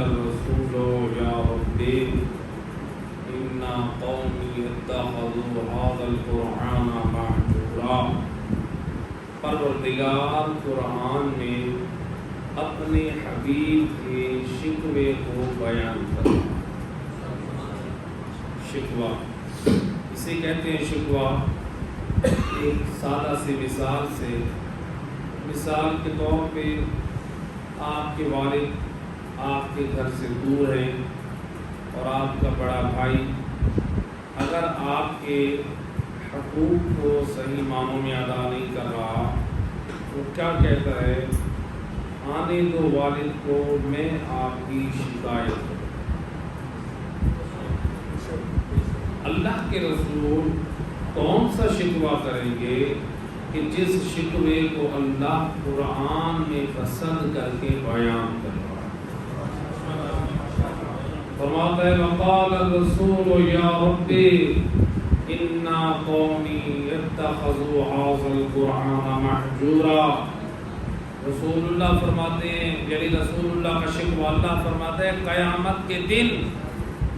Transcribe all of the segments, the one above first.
الرسول یا ربی ان قومی اتخذوا هذا القرآن مهجورا۔ پروردگار قرآن میں اپنے حبیب کے شکوے کو بیان کرتا۔ شکوہ اسے کہتے ہیں شکوہ، ایک سادہ سی مثال سے، مثال کے طور پہ آپ کے والد آپ کے گھر سے دور ہیں اور آپ کا بڑا بھائی اگر آپ کے حقوق کو صحیح معنوں میں ادا نہیں کر رہا تو کیا کہتا ہے؟ آنے دو والد کو، میں آپ کی شکایت کروں۔ اللہ کے رسول کون سا شکوہ کریں گے کہ جس شکوے کو اللہ قرآن میں پسند کر کے بیان کر رہا ہے۔ فرماتا ہے وقال الرسول یا ربی ان قومی اتخذوا هذا القرآن مهجورا۔ رسول اللہ فرماتے ہیں، یعنی رسول اللہ کا شکوہ اللہ فرماتا ہے قیامت کے دن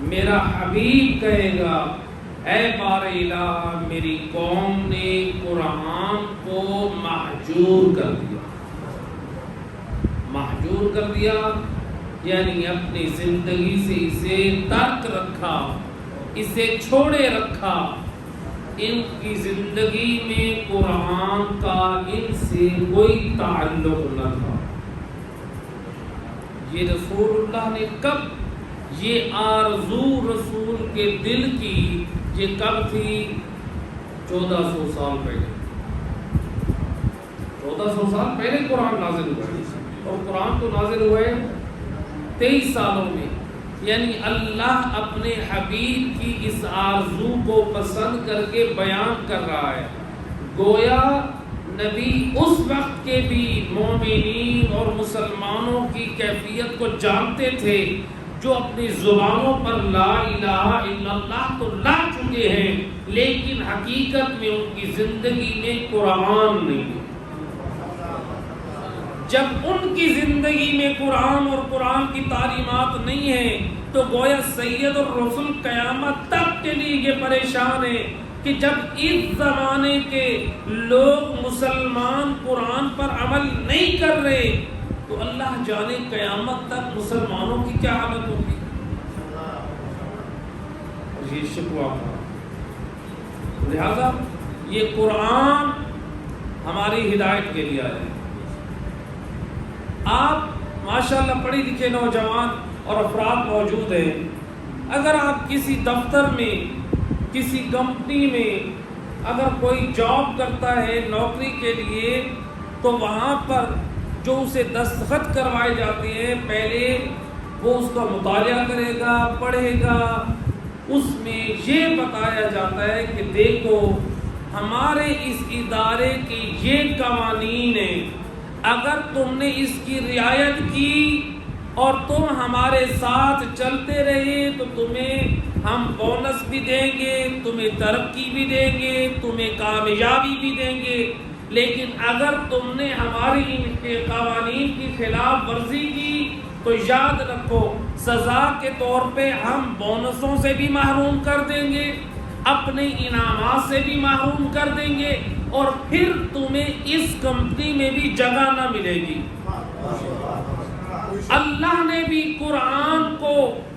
میرا حبیب کہے گا اے بار الہ میری قوم نے قرآن کو مہجور کر دیا۔ مہجور کر دیا یعنی اپنی زندگی سے اسے ترک رکھا، اسے چھوڑے رکھا، ان کی زندگی میں قرآن کا ان سے کوئی تعلق نہ تھا۔ یہ رسول اللہ نے کب یہ آرزو رسول کے دل کی، یہ کب تھی؟ 1400 سال پہلے۔ 1400 سال پہلے قرآن نازل ہوا ہے، اور قرآن تو نازل ہوئے 23 سالوں میں، یعنی اللہ اپنے حبیب کی اس آرزو کو پسند کر کے بیان کر رہا ہے۔ گویا نبی اس وقت کے بھی مومنین اور مسلمانوں کی کیفیت کو جانتے تھے، جو اپنی زبانوں پر لا الہ الا اللہ تو لا چکے ہیں، لیکن حقیقت میں ان کی زندگی میں قرآن نہیں ہے۔ جب ان کی زندگی میں قرآن اور قرآن کی تعلیمات نہیں ہیں تو گویا سید الرسل قیامت تک کے لیے یہ پریشان ہے کہ جب اس زمانے کے لوگ مسلمان قرآن پر عمل نہیں کر رہے تو اللہ جانے قیامت تک مسلمانوں کی کیا حالت ہوگی۔ یہ شکوہ تھا۔ لہذا یہ قرآن ہماری ہدایت کے لیے آیا ہے۔ آپ ماشاءاللہ پڑھے لکھے نوجوان اور افراد موجود ہیں، اگر آپ کسی دفتر میں، کسی کمپنی میں اگر کوئی جاب کرتا ہے نوکری کے لیے، تو وہاں پر جو اسے دستخط کروائے جاتے ہیں پہلے وہ اس کا مطالعہ کرے گا، پڑھے گا، اس میں یہ بتایا جاتا ہے کہ دیکھو ہمارے اس ادارے کے یہ قوانین ہیں، اگر تم نے اس کی رعایت کی اور تم ہمارے ساتھ چلتے رہے تو تمہیں ہم بونس بھی دیں گے، تمہیں ترقی بھی دیں گے، تمہیں کامیابی بھی دیں گے، لیکن اگر تم نے ہماری ان کے قوانین کی خلاف ورزی کی تو یاد رکھو سزا کے طور پہ ہم بونسوں سے بھی محروم کر دیں گے، اپنے انعامات سے بھی محروم کر دیں گے، اور پھر تمہیں اس کمپنی میں بھی جگہ نہ ملے گی۔ اللہ نے بھی قرآن کو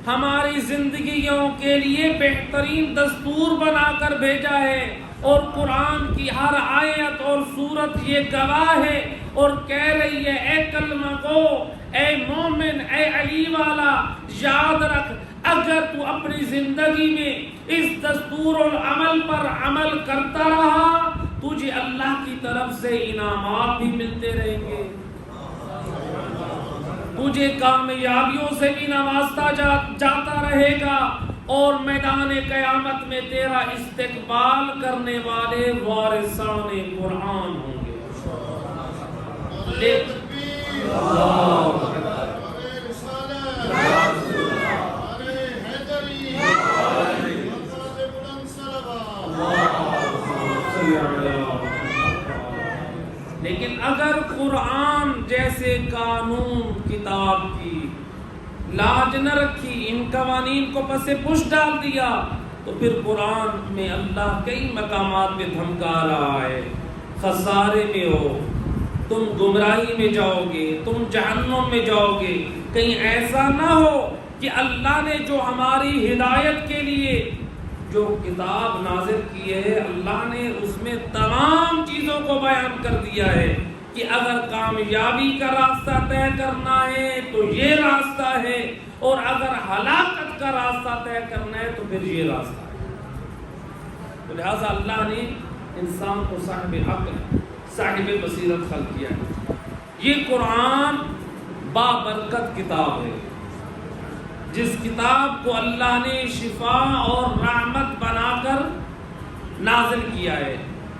ہماری زندگیوں کے لیے بہترین دستور بنا کر بھیجا ہے، اور قرآن کی ہر آیت اور سورت یہ گواہ ہے اور کہہ رہی ہے اے کلمہ گو، اے مومن، اے علی والا، یاد رکھ اگر تو اپنی زندگی میں اس دستور العمل پر عمل کرتا رہا تجھے اللہ کی طرف سے انعامات بھی ملتے رہیں گے، تجھے کامیابیوں سے بھی نوازتا جاتا رہے گا، اور میدان قیامت میں تیرا استقبال کرنے والے وارثان قرآن ہوں گے۔ لیکن اگر قرآن جیسے قانون کتاب کی لاج نہ رکھی، ان قوانین کو پس پش ڈال دیا، تو پھر قرآن میں اللہ کئی مقامات پہ دھمکا رہا ہے خسارے میں ہو، تم گمراہی میں جاؤ گے، تم جہنم میں جاؤ گے۔ کہیں ایسا نہ ہو کہ اللہ نے جو ہماری ہدایت کے لیے جو کتاب نازل کی ہے، اللہ نے اس میں تمام چیزوں کو بیان کر دیا ہے کہ اگر کامیابی کا راستہ طے کرنا ہے تو یہ راستہ ہے، اور اگر ہلاکت کا راستہ طے کرنا ہے تو پھر یہ راستہ ہے۔ تو لہٰذا اللہ نے انسان کو صاحب عقل، صاحب بصیرت خلق کیا ہے۔ یہ قرآن بابرکت کتاب ہے، جس کتاب کو اللہ نے شفا اور رحمت بنا کر نازل کیا ہے۔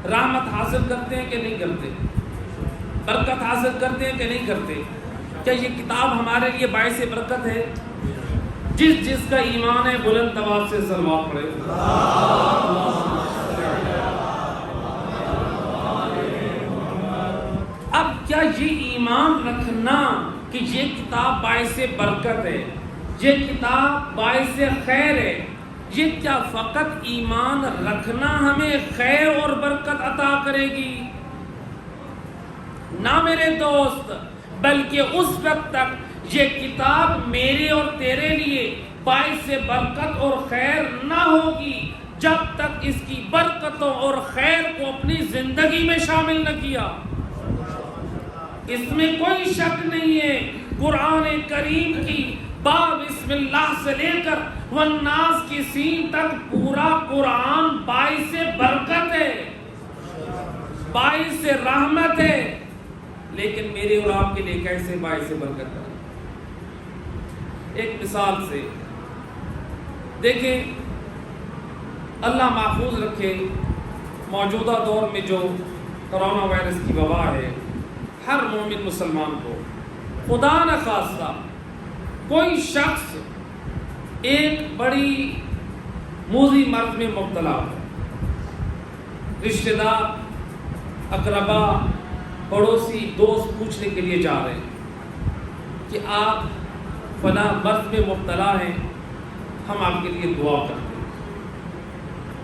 رحمت حاصل کرتے ہیں کہ نہیں کرتے؟ برکت حاصل کرتے ہیں کہ نہیں کرتے؟ کیا یہ کتاب ہمارے لیے باعث برکت ہے؟ جس کا ایمان ہے بلند آواز سے صلوات پڑھے۔ اب کیا یہ ایمان رکھنا کہ یہ کتاب باعث برکت ہے، یہ کتاب باعث خیر ہے، یہ کیا فقط ایمان رکھنا ہمیں خیر اور برکت عطا کرے گی؟ نہ میرے دوست، بلکہ اس وقت تک یہ کتاب میرے اور تیرے لیے باعث برکت اور خیر نہ ہوگی جب تک اس کی برکتوں اور خیر کو اپنی زندگی میں شامل نہ کیا۔ اس میں کوئی شک نہیں ہے، قرآن کریم کی باب بسم اللہ سے لے کر والناس کی سین تک پورا قرآن باعث برکت ہے، باعث رحمت ہے، لیکن میرے اور آپ کے لیے کیسے باعث برکت ہے؟ ایک مثال سے دیکھیں، اللہ محفوظ رکھے، موجودہ دور میں جو کرونا وائرس کی وبا ہے، ہر مومن مسلمان کو خدا نہ خواستہ کوئی شخص ایک بڑی موذی مرض میں مبتلا ہو، رشتہ دار، اقربا، پڑوسی، دوست پوچھنے کے لیے جا رہے ہیں کہ آپ فلاں مرض میں مبتلا ہیں، ہم آپ کے لیے دعا کرتے ہیں۔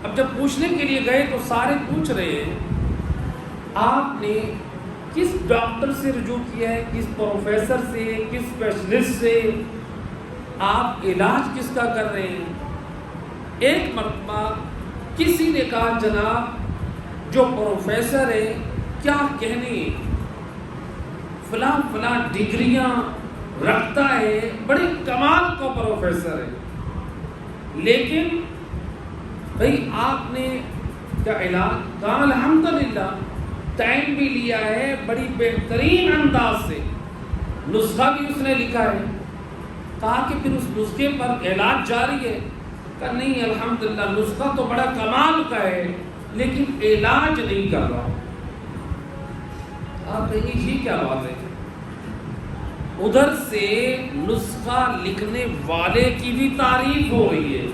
اب جب پوچھنے کے لیے گئے تو سارے پوچھ رہے ہیں آپ نے کس ڈاکٹر سے رجوع کیا ہے، کس پروفیسر سے، کس اسپیشلسٹ سے، آپ علاج کس کا کر رہے ہیں؟ ایک مرتبہ کسی نے کہا جناب جو پروفیسر ہے کیا کہنے، فلاں فلاں ڈگریاں رکھتا ہے، بڑے کمال کا پروفیسر ہے، لیکن بھئی آپ نے کیا علاج؟ کہا الحمدللہ ٹائم بھی لیا ہے، بڑی بہترین انداز سے نسخہ بھی اس نے لکھا ہے۔ کہا کہ پھر اس نسخے پر علاج جاری ہے؟ کہا نہیں الحمدللہ نسخہ تو بڑا کمال کا ہے لیکن علاج نہیں کر رہا۔ آپ کہیں یہ کیا بات ہے؟ ادھر سے نسخہ لکھنے والے کی بھی تعریف ہو رہی ہے،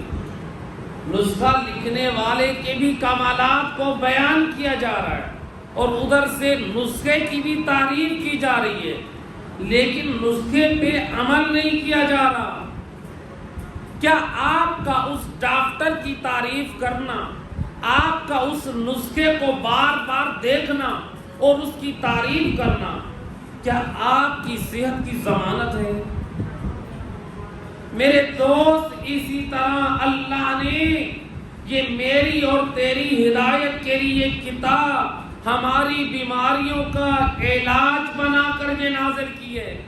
نسخہ لکھنے والے کے بھی کمالات کو بیان کیا جا رہا ہے، اور ادھر سے نسخے کی بھی تعریف کی جا رہی ہے، لیکن نسخے پہ عمل نہیں کیا جا رہا۔ کیا آپ کا اس ڈاکٹر کی تعریف کرنا، آپ کا اس نسخے کو بار بار دیکھنا اور اس کی تعریف کرنا، کیا آپ کی صحت کی ضمانت ہے؟ میرے دوست، اسی طرح اللہ نے یہ میری اور تیری ہدایت کے لیے کتاب ہماری بیماریوں کا علاج بنا کر یہ نازل کی ہے۔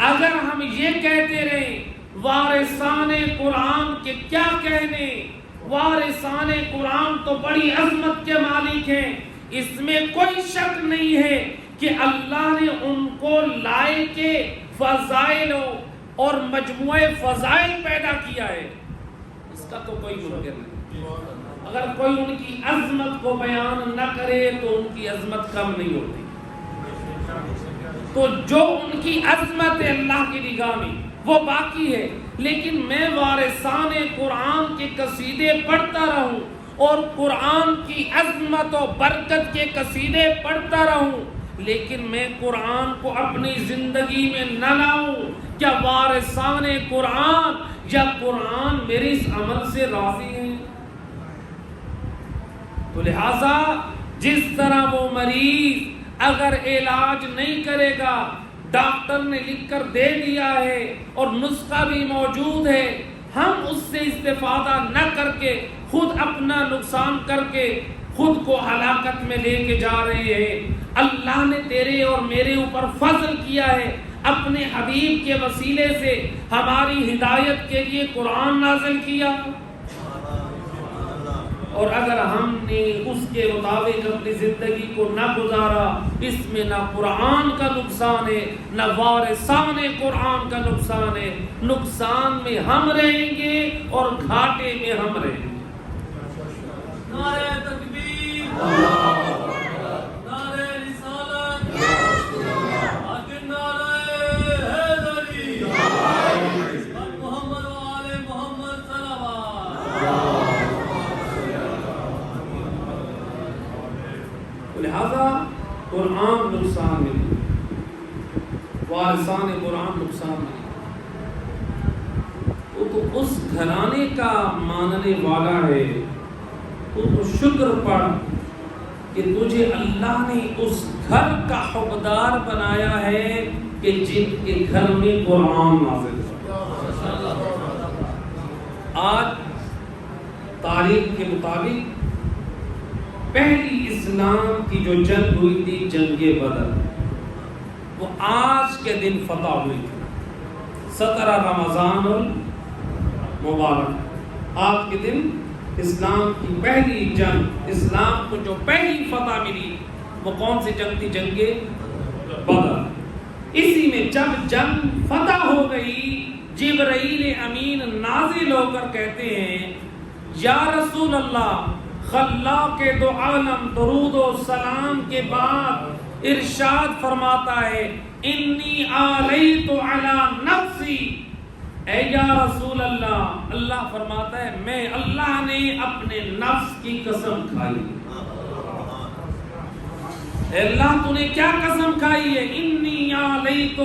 اگر ہم یہ کہتے رہے وارثان قرآن کے کیا کہنے، وارثان قرآن تو بڑی عظمت کے مالک ہیں، اس میں کوئی شک نہیں ہے کہ اللہ نے ان کو لائے کے فضائل اور مجموعے فضائل پیدا کیا ہے، اس کا تو کوئی ممکن نہیں۔ اگر کوئی ان کی عظمت کو بیان نہ کرے تو ان کی عظمت کم نہیں ہوتی۔ تو جو ان کی عظمت ہے اللہ کی نگاہ میں وہ باقی ہے، لیکن میں وارثان قرآن کے قصیدے پڑھتا رہوں اور قرآن کی عظمت و برکت کے قصیدے پڑھتا رہوں، لیکن میں قرآن کو اپنی زندگی میں نہ لاؤں، کیا وارثان قرآن یا قرآن میرے اس عمل سے راضی ہیں؟ تو لہذا جس طرح وہ مریض اگر علاج نہیں کرے گا، ڈاکٹر نے لکھ کر دے دیا ہے اور نسخہ بھی موجود ہے، ہم اس سے استفادہ نہ کر کے خود اپنا نقصان کر کے خود کو ہلاکت میں لے کے جا رہے ہیں۔ اللہ نے تیرے اور میرے اوپر فضل کیا ہے، اپنے حبیب کے وسیلے سے ہماری ہدایت کے لیے قرآن نازل کیا، اور اگر ہم نے اس کے مطابق اپنی زندگی کو نہ گزارا، اس میں نہ قرآن کا نقصان ہے نہ وارثان قرآن کا نقصان ہے۔ نقصان میں ہم رہیں گے اور گھاٹے میں ہم رہیں گے۔ نعرہ تکبیر، نعرہ رسالت، آخر نعرہ حیدری، محمد و آل محمد صلوات۔ لہذا قرآن نقصان نہیں، وارثان قرآن نقصان نہیں۔ وہ تو اس گھرانے کا ماننے والا ہے، تو شکر پڑھ کہ تجھے اللہ نے اس گھر کا حقدار بنایا ہے کہ جن کے گھر میں قرآن نازل ہوا۔ آج تاریخ کے مطابق پہلی اسلام کی جو جنگ ہوئی تھی، جنگ بدر، وہ آج کے دن فتح ہوئی تھی، 17 رمضان المبارک۔ آج کے دن اسلام کی پہلی جنگ، اسلام کو جو پہلی فتح ملی، وہ کون سی جنگ تھی؟ جنگ بدر۔ اسی میں جب جنگ فتح ہو گئی، جبرائیل امین نازل ہو کر کہتے ہیں، یا رسول اللہ، خلاق دو عالم درود و سلام کے بعد ارشاد فرماتا ہے، انی علیت علی نفسی، اے یا رسول اللہ، اللہ فرماتا ہے میں اللہ نے اپنے نفس کی قسم کھائی۔ اے اللہ تو نے کیا قسم کھائی ہے؟ انی علیت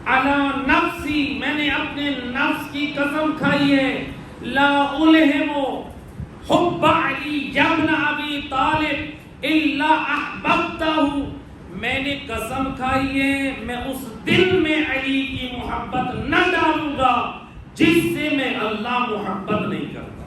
علی نفسی، میں نے اپنے نفس کی قسم کھائی ہے، لا الہم حب علی ابن ابی طالب الا احببتہ، میں نے قسم کھائی ہے میں اس دل میں علی کی محبت نہ ڈالوں گا جس سے میں اللہ محبت نہیں کرتا۔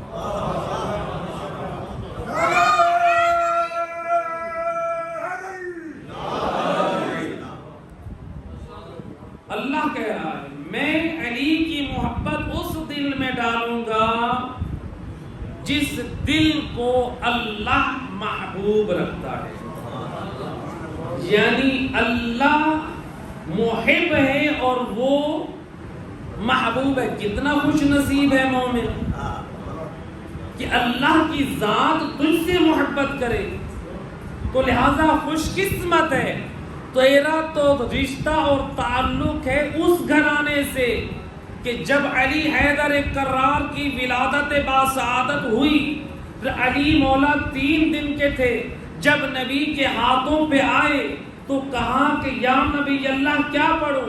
اللہ کہہ رہا ہے میں علی کی محبت اس دل میں ڈالوں گا جس دل کو اللہ محبوب رکھتا ہے، یعنی اللہ محب ہے اور وہ محبوب ہے۔ کتنا خوش نصیب ہے مومن کہ اللہ کی ذات تجھ سے محبت کرے، تو لہذا خوش قسمت ہے۔ تیرا تو رشتہ اور تعلق ہے اس گھرانے سے کہ جب علی حیدر کرار کی ولادت باسعادت ہوئی، علی مولا 3 دن کے تھے، جب نبی کے ہاتھوں پہ آئے تو کہا کہ یا نبی اللہ کیا پڑھوں؟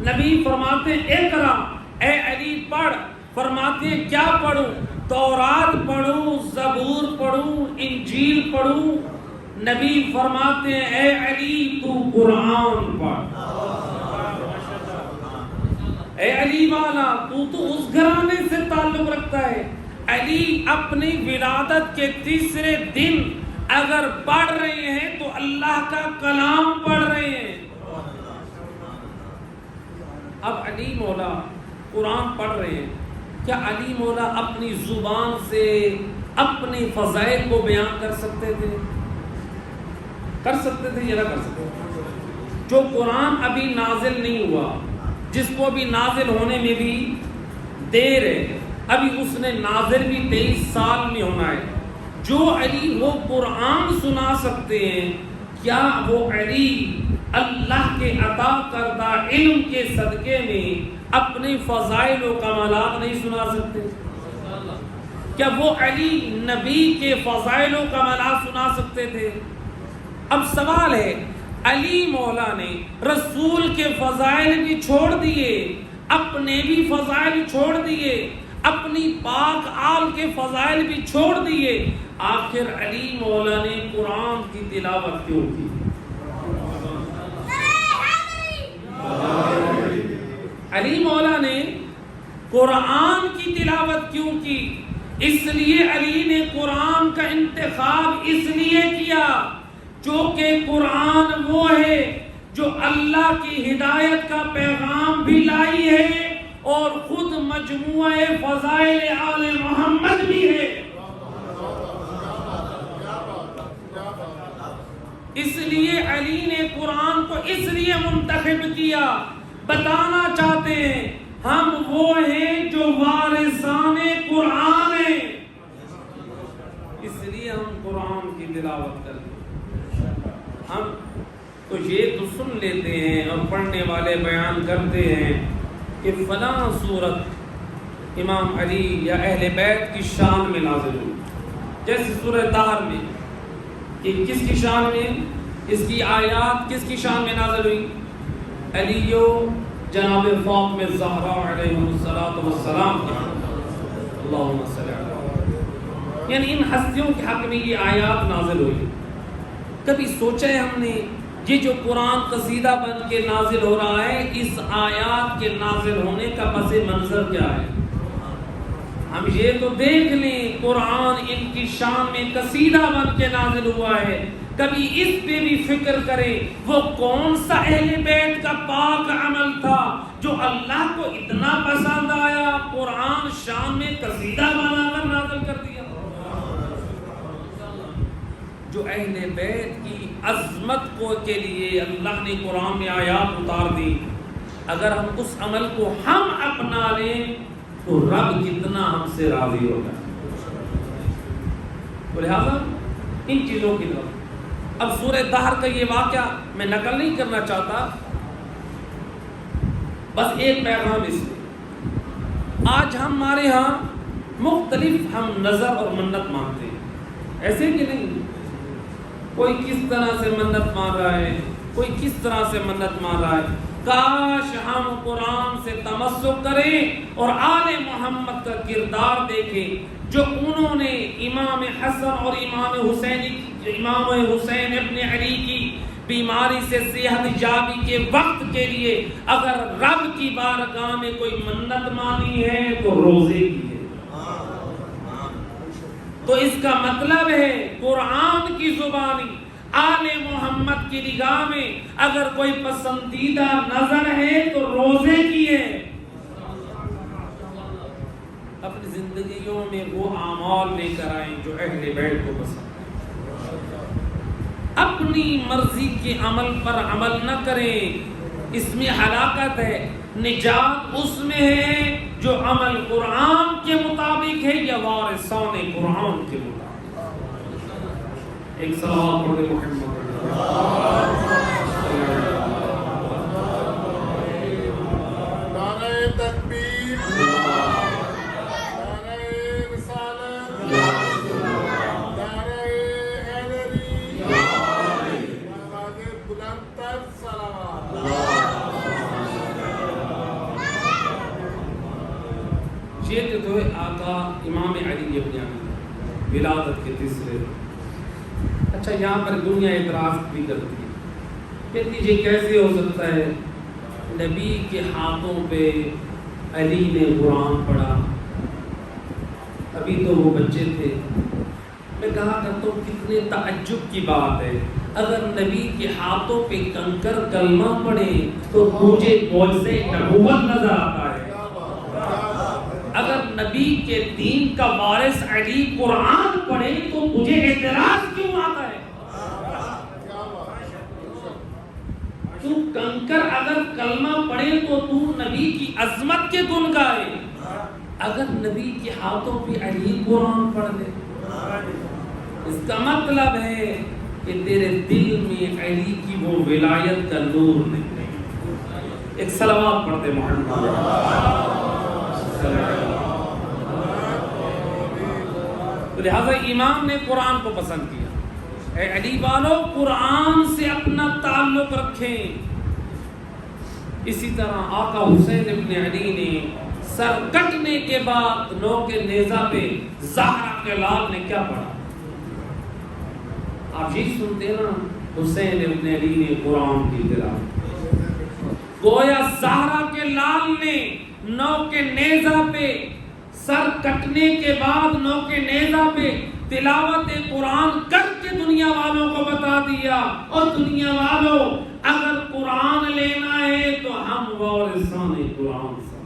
نبی فرماتے اقرا، اے علی پڑھ۔ فرماتے کیا پڑھوں؟ تورات پڑھوں، زبور پڑھوں، انجیل پڑھوں؟ نبی فرماتے اے علی تو قرآن پڑھ۔ اے علی والا تو اس گھرانے سے تعلق رکھتا ہے۔ علی اپنی ولادت کے 3 دن اگر پڑھ رہے ہیں تو اللہ کا کلام پڑھ رہے ہیں۔ اب علی مولا قرآن پڑھ رہے ہیں، کیا علی مولا اپنی زبان سے اپنے فضائل کو بیان کر سکتے تھے؟ کر سکتے تھے یا نہ کر سکتے تھے؟ جو قرآن ابھی نازل نہیں ہوا، جس کو بھی نازل ہونے میں بھی دیر ہے، ابھی اس نے نازل بھی 23 سال میں ہونا ہے، جو علی وہ قرآن سنا سکتے ہیں، کیا وہ علی اللہ کے عطا کردہ علم کے صدقے میں اپنے فضائل و کمالات نہیں سنا سکتے؟ کیا وہ علی نبی کے فضائل و کمالات سنا سکتے تھے؟ اب سوال ہے علی مولا نے رسول کے فضائل بھی چھوڑ دیے، اپنے بھی فضائل چھوڑ دیے، اپنی پاک آل کے فضائل بھی چھوڑ دیے، آخر علی مولا نے قرآن کی تلاوت کیوں کی؟ علی مولا نے قرآن کی تلاوت کیوں کی؟ اس لیے علی نے قرآن کا انتخاب اس لیے کیا جو کہ قرآن وہ ہے جو اللہ کی ہدایت کا پیغام بھی لائی ہے اور خود مجموعہ فضائل آل محمد بھی ہے۔ اس لیے علی نے قرآن کو اس لیے منتخب کیا، بتانا چاہتے ہیں ہم وہ ہیں جو وارثان قرآن ہیں، اس لیے ہم قرآن کی تلاوت کرتے ہیں۔ ہم تو یہ تو سن لیتے ہیں اور پڑھنے والے بیان کرتے ہیں کہ فلاں سورت امام علی یا اہل بیت کی شان میں نازل ہوئی، جیسے سورہ طہر میں کہ کس کی شان میں، اس کی آیات کس کی شان میں نازل ہوئی؟ علی و جناب فاطمہ الزہرا علیہ السلام کی، اللہم صلی اللہ علیہ وسلم، یعنی ان ہستیوں کے حق میں یہ آیات نازل ہوئی۔ کبھی سوچا ہے ہم نے یہ جو قرآن قصیدہ بن کے نازل ہو رہا ہے، اس آیات کے نازل ہونے کا پس منظر کیا ہے؟ ہم یہ تو دیکھ لیں قرآن ان کی شان میں قصیدہ بن کے نازل ہوا ہے، کبھی اس پہ بھی فکر کریں وہ کون سا اہل بیت کا پاک عمل تھا جو اللہ کو اتنا پسند آیا قرآن شان میں قصیدہ بنا کر نازل کر دیا۔ جو اہل بیت کی عظمت کو کے لیے اللہ نے قرآن میں آیات اتار دی، اگر ہم اس عمل کو ہم اپنا لیں تو رب کتنا ہم سے راضی ہوگا۔ تو لہذا ان چیزوں کی طرف اب سورہ طہر کا یہ واقعہ میں نقل نہیں کرنا چاہتا، بس ایک پیغام اس میں، آج ہمارے ہاں مختلف ہم نظر اور منت مانتے ہیں، ایسے کہ نہیں؟ کوئی کس طرح سے منت مان رہا ہے، کوئی کس طرح سے منت مان رہا ہے۔ کاش ہم قرآن سے تمسک کریں اور آل محمد کا کردار دیکھیں جو انہوں نے امام حسن اور امام حسین ابن علی کی بیماری سے صحت یابی کے وقت کے لیے اگر رب کی بارگاہ میں کوئی منت مانی ہے تو روزے کی ہے۔ تو اس کا مطلب ہے قرآن کی زبانی آل محمد کی نگاہ میں اگر کوئی پسندیدہ نظر ہے تو روزے کی ہے۔ اپنی زندگیوں میں وہ اعمال لے کر آئیں جو اہل بیت کو پسند ہے، اپنی مرضی کے عمل پر عمل نہ کریں، اس میں ہلاکت ہے۔ نجات اس میں ہے جو عمل قرآن کے مطابق ہے یا وارثان قرآن کے مطابق۔ ایک صلوات پڑھ دے محمد۔ نعرہ تکبیر، نعرہ رسالت، نعرہ حیدری، آواز بلند تر صلوات۔ یہ تو ہے آقا امام علی ابن ابی ولادت کے تیسرے۔ اچھا یہاں پر دنیا اعتراض بھی کرتی ہے، کہتی یہ کیسے ہو سکتا ہے نبی کے ہاتھوں پہ علی نے قرآن پڑھا، ابھی تو وہ بچے تھے۔ میں کہا کرتا ہوں کتنے تعجب کی بات ہے، اگر نبی کے ہاتھوں پہ کنکر کلمہ پڑھے تو مجھے معجزہ نبوت نظر آتا ہے، اگر نبی کے دین کا وارث علی قرآن پڑھے تو مجھے اعتراض کیوں آتا ہے؟ تو کنکر اگر کلمہ پڑھے تو نبی کی عظمت کے گن گائے، اگر نبی کے ہاتھوں پہ علی قرآن پڑھ دے، اس کا مطلب ہے کہ تیرے دل میں علی کی وہ ولایت کا نور نہیں۔ ایک صلوات پڑھ دے محمد۔ تو لہذا امام نے قرآن کو پسند کیا، اے علی والو قرآن سے اپنا تعلق رکھیں۔ اسی طرح آقا حسین ابن علی نے سر کٹنے کے بعد نوک نیزہ پہ زہرا کے لال نے کیا پڑھا؟ آپ یہ سنتے نا، حسین ابن علی نے قرآن کی تلاوت، گویا زہرا کے لال نے نوک نیزہ پہ سر کٹنے کے بعد نوک نیزہ پہ تلاوت قرآن کر کے دنیا والوں کو بتا دیا، اور دنیا والوں اگر قرآن لینا ہے تو ہم وارثان قرآن سے،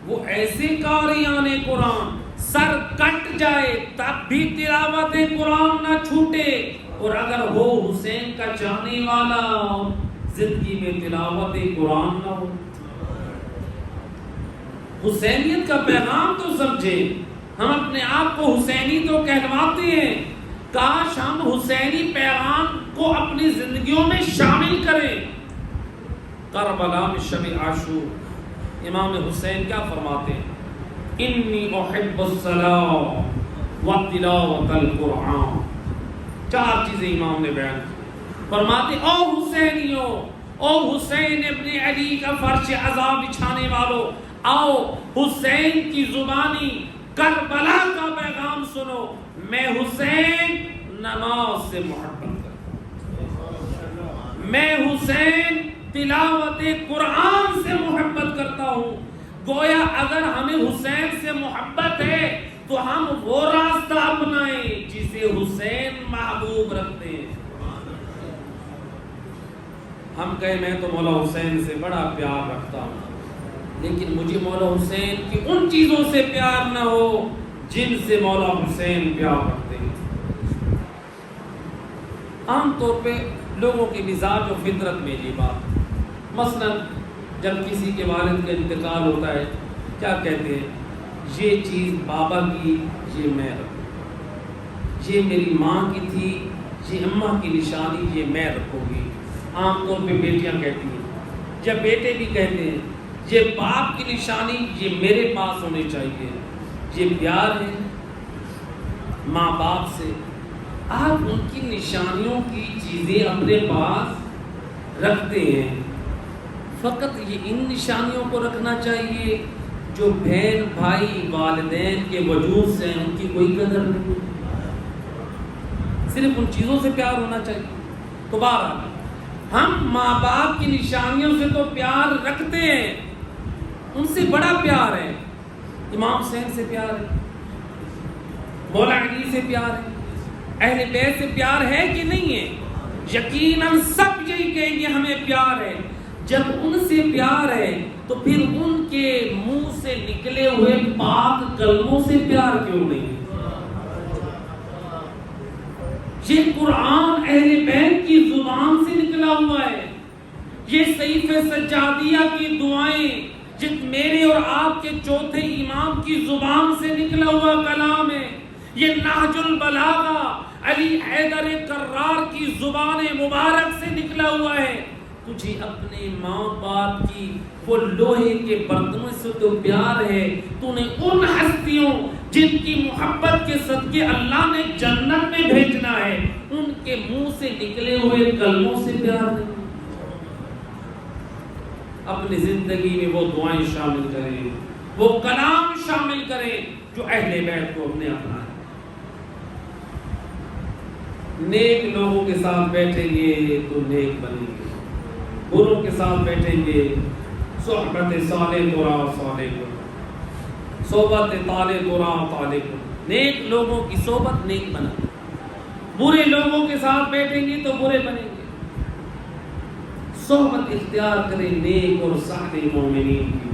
وہ ایسے قاریان قرآن سر کٹ جائے تب بھی تلاوت قرآن نہ چھوٹے، اور اگر ہو حسین کا چاہنے والا زندگی میں تلاوت قرآن نہ ہو۔ حسینیت کا پیغام تو سمجھے، ہم اپنے آپ کو حسینی تو کہلواتے ہیں، کاش ہم حسینی پیغام کو اپنی زندگیوں میں شامل کریں۔ کربلا میں شب عاشور امام حسین کیا فرماتے ہیں؟ انی احب الصلاۃ وتلاوت القرآن، چار چیزیں امام نے بیان کی، فرماتے او حسینیوں، او حسین ابن علی کا فرش عذاب بچھانے والو، آؤ حسین کی زبانی کربلا کا پیغام سنو، میں حسین نماز سے محبت کرتا ہوں، میں حسین تلاوت قرآن سے محبت کرتا ہوں۔ گویا اگر ہمیں حسین سے محبت ہے تو ہم وہ راستہ اپنائیں جسے حسین محبوب رکھتے ہیں۔ ہم کہیں میں تو مولا حسین سے بڑا پیار رکھتا ہوں، لیکن مجھے مولا حسین کی ان چیزوں سے پیار نہ ہو جن سے مولا حسین پیار رکھتے ہیں۔ عام طور پہ لوگوں کے مزاج و فطرت میں یہ بات، مثلا جب کسی کے والد کا انتقال ہوتا ہے کیا کہتے ہیں؟ یہ چیز بابا کی، یہ میں رکھوں، یہ میری ماں کی تھی، یہ اماں کی نشانی، یہ میں رکھوں گی۔ عام طور پہ بیٹیاں کہتی ہیں، جب بیٹے بھی کہتے ہیں یہ باپ کی نشانی یہ میرے پاس ہونی چاہیے۔ یہ پیار ہے ماں باپ سے، آپ ان کی نشانیوں کی چیزیں اپنے پاس رکھتے ہیں، فقط یہ ان نشانیوں کو رکھنا چاہیے جو بہن بھائی والدین کے وجود سے ہیں، ان کی کوئی قدر نہیں، صرف ان چیزوں سے پیار ہونا چاہیے۔ تو بہرحال ہم ماں باپ کی نشانیوں سے تو پیار رکھتے ہیں، ان سے بڑا پیار ہے، امام حسین سے پیار ہے، مولا علی سے پیار ہے، اہل بیت سے پیار ہے کہ نہیں ہے؟ یقیناً سب یہی کہیں گے ہمیں پیار ہے۔ جب ان سے پیار ہے تو پھر ان کے منہ سے نکلے ہوئے پاک کلموں سے پیار کیوں نہیں؟ یہ قرآن اہل بیت کی زبان سے نکلا ہوا ہے، یہ صحیف سجادیہ کی دعائیں جت میرے اور آپ کے چوتھے امام کی زبان سے نکلا ہوا کلام ہے، یہ نہج البلاغہ علی حیدر کرار کی زبان مبارک سے نکلا ہوا ہے۔ تجھے اپنے ماں باپ کی وہ لوہے کے برتنوں سے تو پیار ہے، تو نے ان ہستیوں جن کی محبت کے صدقے اللہ نے جنت میں بھیجنا ہے ان کے منہ سے نکلے ہوئے کلموں سے پیار نہیں۔ اپنی زندگی میں وہ دعائیں شامل کریں، وہ کلام شامل کریں جو اہل بیت کو ہم نے اپنایا۔ نیک لوگوں کے ساتھ بیٹھیں گے تو نیک بنیں گے، بروں کے ساتھ بیٹھیں گے صحبت صالح ترا صالح کو، صحبت طالع ترا طالع کو، نیک لوگوں کی صحبت نیک بنا، برے لوگوں کے ساتھ بیٹھیں گے تو برے بنیں گے۔ صحبت اختیار کریں نیک اور صالح مومنین کی،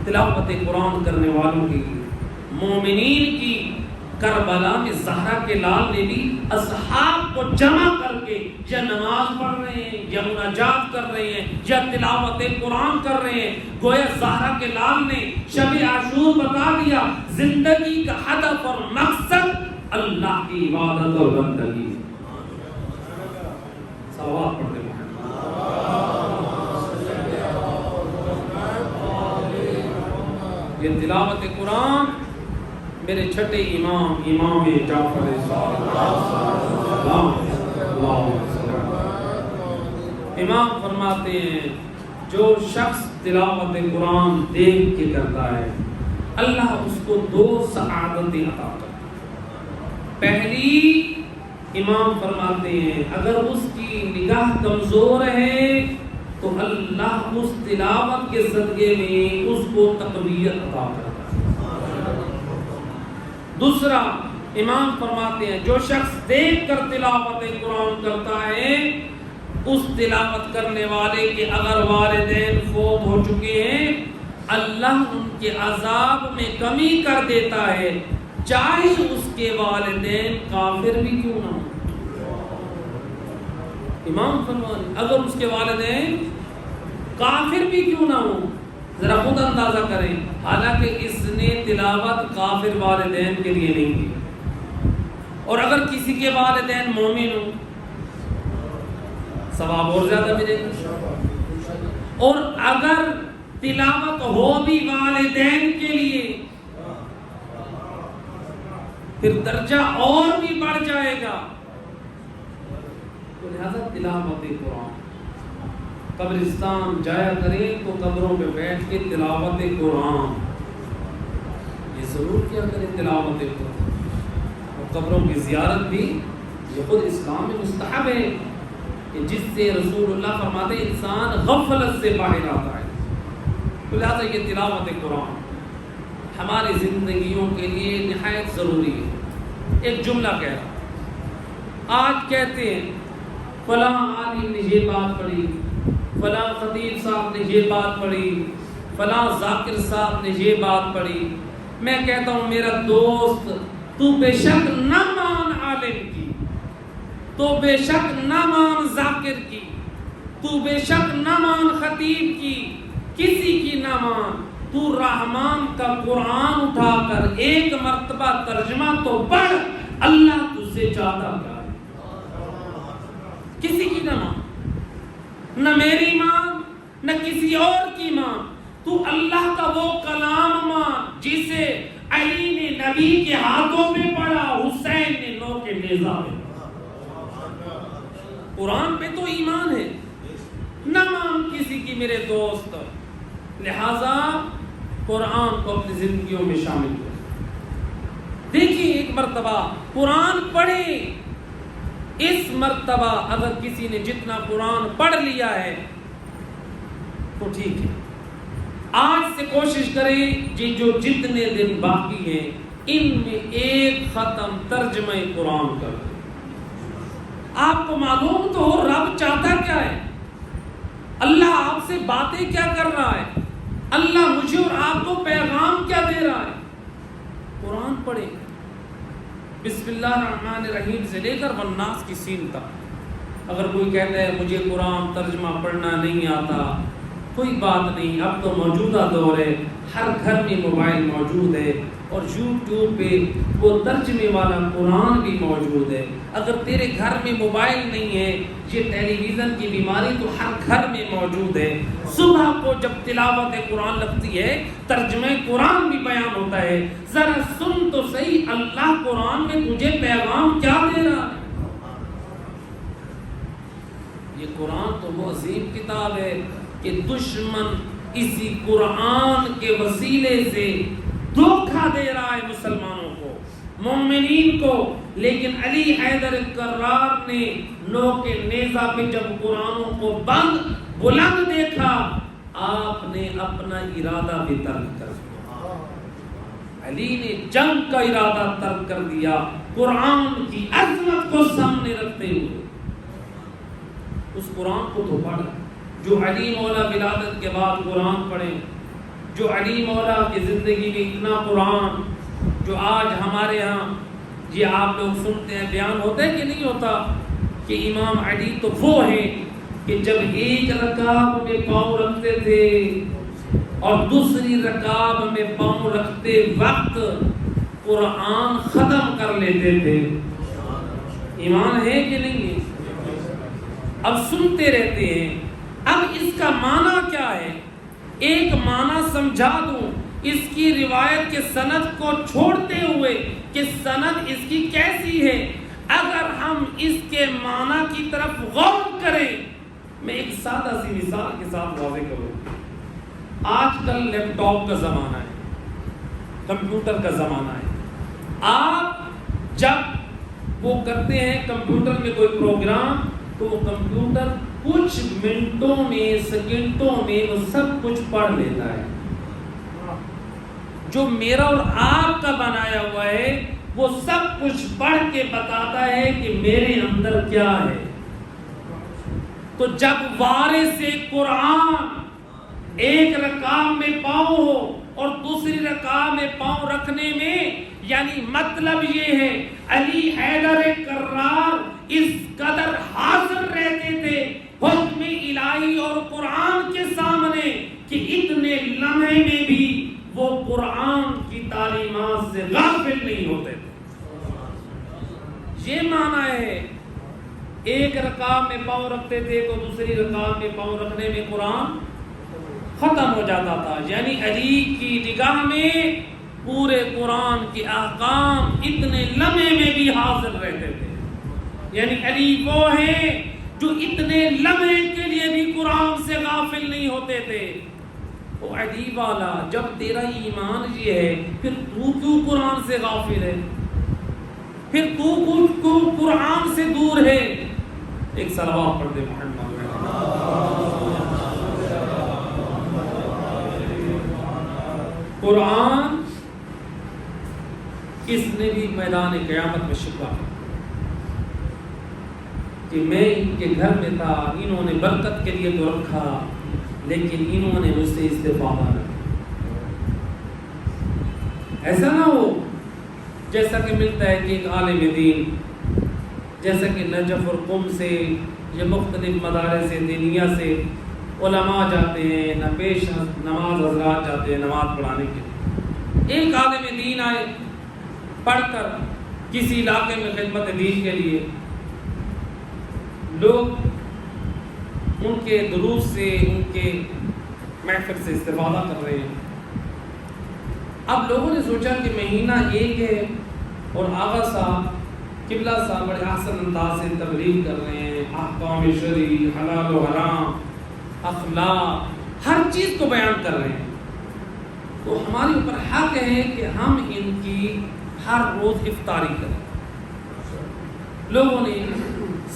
تلاوت قرآن کرنے والوں کی، مومنین کی۔ کربلا میں زہرا کے لال نے بھی اصحاب کو جمع کر کے یا نماز پڑھ رہے ہیں یا مناجات کر رہے ہیں یا تلاوت قرآن کر رہے ہیں، گویا زہرا کے لال نے شب عاشور بتا دیا زندگی کا ہدف اور مقصد اللہ کی عبادت اور بندگی۔ صلوات پڑھتے ہیں۔ یہ تلاوت قرآن میرے چھٹے امام جعفر صادق امام فرماتے ہیں جو شخص تلاوت قرآن دیکھ کے کرتا ہے اللہ اس کو 2 سعادتیں عطا کرتا ہے۔ پہلی، امام فرماتے ہیں اگر اس کی نگاہ کمزور ہے تو اللہ اس تلاوت کے صدقے میں اس کو تقویت عطا کرتا ہے۔ دوسرا، امام فرماتے ہیں جو شخص دیکھ کر تلاوت قرآن کرتا ہے اس تلاوت کرنے والے کے اگر والدین فوت ہو چکے ہیں اللہ ان کے عذاب میں کمی کر دیتا ہے، چاہے اس کے والدین کافر بھی کیوں نہ ہوں۔ امام فرماتے ہیں اگر اس کے والدین کافر بھی کیوں نہ ہوں، ذرا خود اندازہ کریں، حالانکہ اس نے تلاوت کافر والدین کے لیے نہیں کی، اور اگر کسی کے والدین مومن ہوں ثواب اور زیادہ ملے گا، اور اگر تلاوت ہو بھی والدین کے لیے پھر درجہ اور بھی بڑھ جائے گا۔ تو لہذا تلاوت قرآن، قبرستان جایا کریں تو قبروں پہ بیٹھ کے تلاوت قرآن یہ ضرور کیا کریں، تلاوت قرآن، اور قبروں کی زیارت بھی یہ خود اسلام میں مستحب ہے کہ جس سے رسول اللہ فرماتے ہیں انسان غفلت سے باہر آتا ہے۔ تو لہٰذا یہ تلاوت قرآن ہماری زندگیوں کے لیے نہایت ضروری ہے۔ ایک جملہ کہہ رہا، آج کہتے ہیں فلاں عالم نے یہ بات پڑھی، فلاں خطیب صاحب نے یہ بات پڑھی، فلاں ذاکر صاحب نے یہ بات پڑھی، میں کہتا ہوں میرا دوست تو بے شک نہ مان عالم کی، تو بے شک نہ مان ذاکر کی، تو بے شک نہ مان خطیب کی، کسی کی نہ مان، تو رحمان کا قرآن اٹھا کر ایک مرتبہ ترجمہ تو پڑھ، اللہ تجھ سے چاہتا کیا ہے، کسی کی نہ مان، نہ میری مان نہ کسی اور کی مان، تو اللہ کا وہ کلام مان جسے علی نے نبی کے ہاتھوں میں پڑھا، حسین نے نو کے نیزہ میں۔ قرآن پہ تو ایمان ہے، نہ مان کسی کی میرے دوست، لہذا قرآن کو اپنی زندگیوں میں شامل کریں۔ دیکھیں ایک مرتبہ قرآن پڑھیں، اس مرتبہ اگر کسی نے جتنا قرآن پڑھ لیا ہے تو ٹھیک ہے، آج سے کوشش کریں جو جتنے دن باقی ہیں ان میں ایک ختم ترجمہ قرآن کر دیں۔ آپ کو معلوم تو ہو رب چاہتا کیا ہے، اللہ آپ سے باتیں کیا کر رہا ہے، اللہ مجھے اور آپ کو پیغام کیا دے رہا ہے۔ قرآن پڑھیں، بسم اللہ الرحمن الرحیم سے لے کر والناس کی سین تک۔ اگر کوئی کہتا ہے مجھے قرآن ترجمہ پڑھنا نہیں آتا، کوئی بات نہیں، اب تو موجودہ دور ہے، ہر گھر میں موبائل موجود ہے، اور یوٹیوب پہ وہ ترجمے والا قرآن بھی موجود ہے۔ اگر تیرے گھر میں موبائل نہیں ہے، یہ ٹیلی ویژن کی بیماری تو ہر گھر میں موجود ہے، صبح کو جب تلاوت قرآن لگتی ہے ترجمہ قرآن بھی بیان ہوتا ہے، ذرا سن تو صحیح اللہ قرآن میں تجھے پیغام کیا دے رہا ہے۔ یہ قرآن تو وہ عظیم کتاب ہے کہ دشمن اسی قرآن کے وسیلے سے دھوکہ دے رہا ہے مسلمانوں کو، مومنین کو، لیکن علی حیدر کرار نے نو کے نیزہ پہ جب قرآنوں کو بلند دیکھا، آپ نے اپنا ارادہ بھی ترک کر دیا، علی نے جنگ کا ارادہ ترک کر دیا، قرآن کی عظمت کو سامنے رکھتے ہوئے۔ اس قرآن کو تو پڑھ، جو علی مولا ولادت کے بعد قرآن پڑھیں، جو علی مولا کی زندگی میں اتنا قرآن، جو آج ہمارے ہاں یہ آپ لوگ سنتے ہیں، بیان ہوتا ہے کہ نہیں ہوتا کہ امام علی تو وہ ہیں کہ جب ایک رکعت میں پاؤں رکھتے تھے اور دوسری رکعت میں پاؤں رکھتے وقت قرآن ختم کر لیتے تھے۔ ایمان ہے کہ نہیں ہے؟ اب سنتے رہتے ہیں۔ اب اس کا معنی کیا ہے؟ ایک معنی سمجھا دوں، اس کی روایت کے سند کو چھوڑتے ہوئے کہ سند اس کی کیسی ہے، اگر ہم اس کے معنی کی طرف غور کریں، میں ایک سادہ سی مثال کے ساتھ واضح کروں۔ آج کل لیپ ٹاپ کا زمانہ ہے، کمپیوٹر کا زمانہ ہے۔ آپ جب وہ کرتے ہیں کمپیوٹر میں کوئی پروگرام، تو وہ کمپیوٹر کچھ منٹوں میں، سیکنڈوں میں وہ سب کچھ پڑھ لیتا ہے۔ جو میرا اور آپ کا بنایا ہوا ہے وہ سب کچھ پڑھ کے بتاتا ہے کہ میرے اندر کیا ہے۔ تو جب وارث قرآن ایک رکعت میں پاؤں ہو اور دوسری رکعت میں پاؤں رکھنے میں، یعنی مطلب یہ ہے علی حیدر کرار اس قدر حاضر رہتے تھے حکم الہی اور قرآن کے سامنے کہ اتنے لمحے میں بھی وہ قرآن کی تعلیمات سے غافل نہیں ہوتے تھے۔ یہ معنی ہے ایک رکعت میں پاؤں رکھتے تھے تو دوسری رکعت میں پاؤں رکھنے میں قرآن ختم ہو جاتا تھا، یعنی علی کی نگاہ میں پورے قرآن کے احکام اتنے لمحے میں بھی حاضر رہتے تھے۔ یعنی علی وہ ہیں جو اتنے لمحے کے لیے بھی قرآن سے غافل نہیں ہوتے تھے۔ او علی والا، جب تیرا ایمان یہ ہے پھر تو کیوں قرآن سے غافل ہے؟ پھر تو کیوں قرآن سے دور ہے؟ ایک صلوات پڑھ دے محمد۔ قرآن اس نے بھی میدان قیامت میں شکوا کہ میں ان کے گھر میں تھا، انہوں نے برکت کے لیے تو رکھا لیکن انہوں نے مجھ سے استفادہ نہ کیا۔ ایسا نہ ہو جیسا کہ ملتا ہے کہ ایک عالم دین جیسا کہ نجف اور قم سے یا مختلف مدارس دینیہ سے علماء جاتے ہیں، نہ پیش نماز حضرات جاتے ہیں نماز پڑھانے کے لیے۔ ایک عالم دین آئے پڑھ کر کسی علاقے میں خدمت دین کے لیے، لوگ ان کے دروس سے، ان کے محفل سے استفادہ کر رہے ہیں۔ اب لوگوں نے سوچا کہ مہینہ ایک ہے اور آغا صاحب، قبلہ صاحب بڑے احسن انداز سے تبلیغ کر رہے ہیں، احکام شرعی، حلال و حرام، اخلاق، ہر چیز کو بیان کر رہے ہیں۔ تو ہمارے اوپر حق ہے کہ ہم ان کی ہر روز افطاری کریں۔ لوگوں نے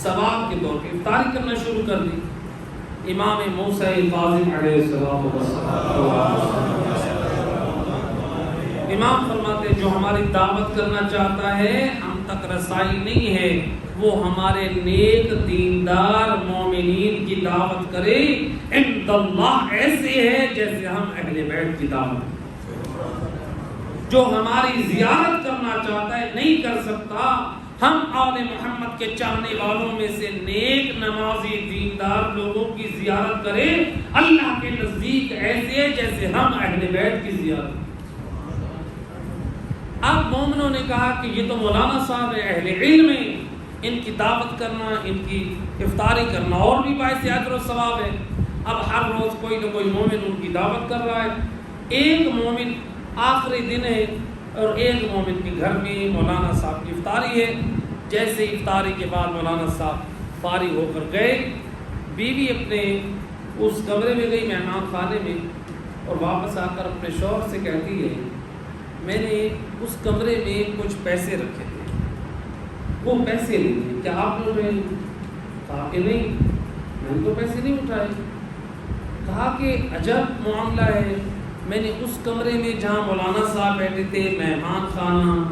ثواب کے طور پہ افطاری کرنا شروع کر دی۔ امام موسیٰ کاظم علیہ السلام امام فرماتے جو ہماری دعوت کرنا چاہتا ہے ہم تک رسائی نہیں ہے، وہ ہمارے نیک دیندار مومنین کی دعوت کرے، عند اللہ ایسے ہے جیسے ہم اہل بیت کی دعوت۔ جو ہماری زیارت کرنا چاہتا ہے نہیں کر سکتا، ہم آل محمد کے چاہنے والوں میں سے نیک نمازی دیندار لوگوں کی زیارت کریں، اللہ کے نزدیک ایسے ہے جیسے ہم اہل بیت کی زیارت۔ اب مومنوں نے کہا کہ یہ تو مولانا صاحب ہے، اہل علم ہیں، ان کی دعوت کرنا، ان کی افطاری کرنا اور بھی باعث اجر و ثواب ہے۔ اب ہر روز کوئی نہ کوئی مومن ان کی دعوت کر رہا ہے۔ ایک مومن آخری دن ہے اور ایک مومن کے گھر میں مولانا صاحب کی افطاری ہے۔ جیسے افطاری کے بعد مولانا صاحب فارغ ہو کر گئے، بیوی اپنے اس کمرے میں گئی مہمان خانے میں اور واپس آ کر اپنے شوہر سے کہتی ہے میں نے اس کمرے میں کچھ پیسے رکھے تھے، وہ پیسے نہیں تھے، کیا آپ لوگ رہے؟ کہا کہ نہیں، میں نے تو پیسے نہیں اٹھائے۔ کہا کہ عجب معاملہ ہے، میں نے اس کمرے میں جہاں مولانا صاحب بیٹھے تھے مہمان خانہ،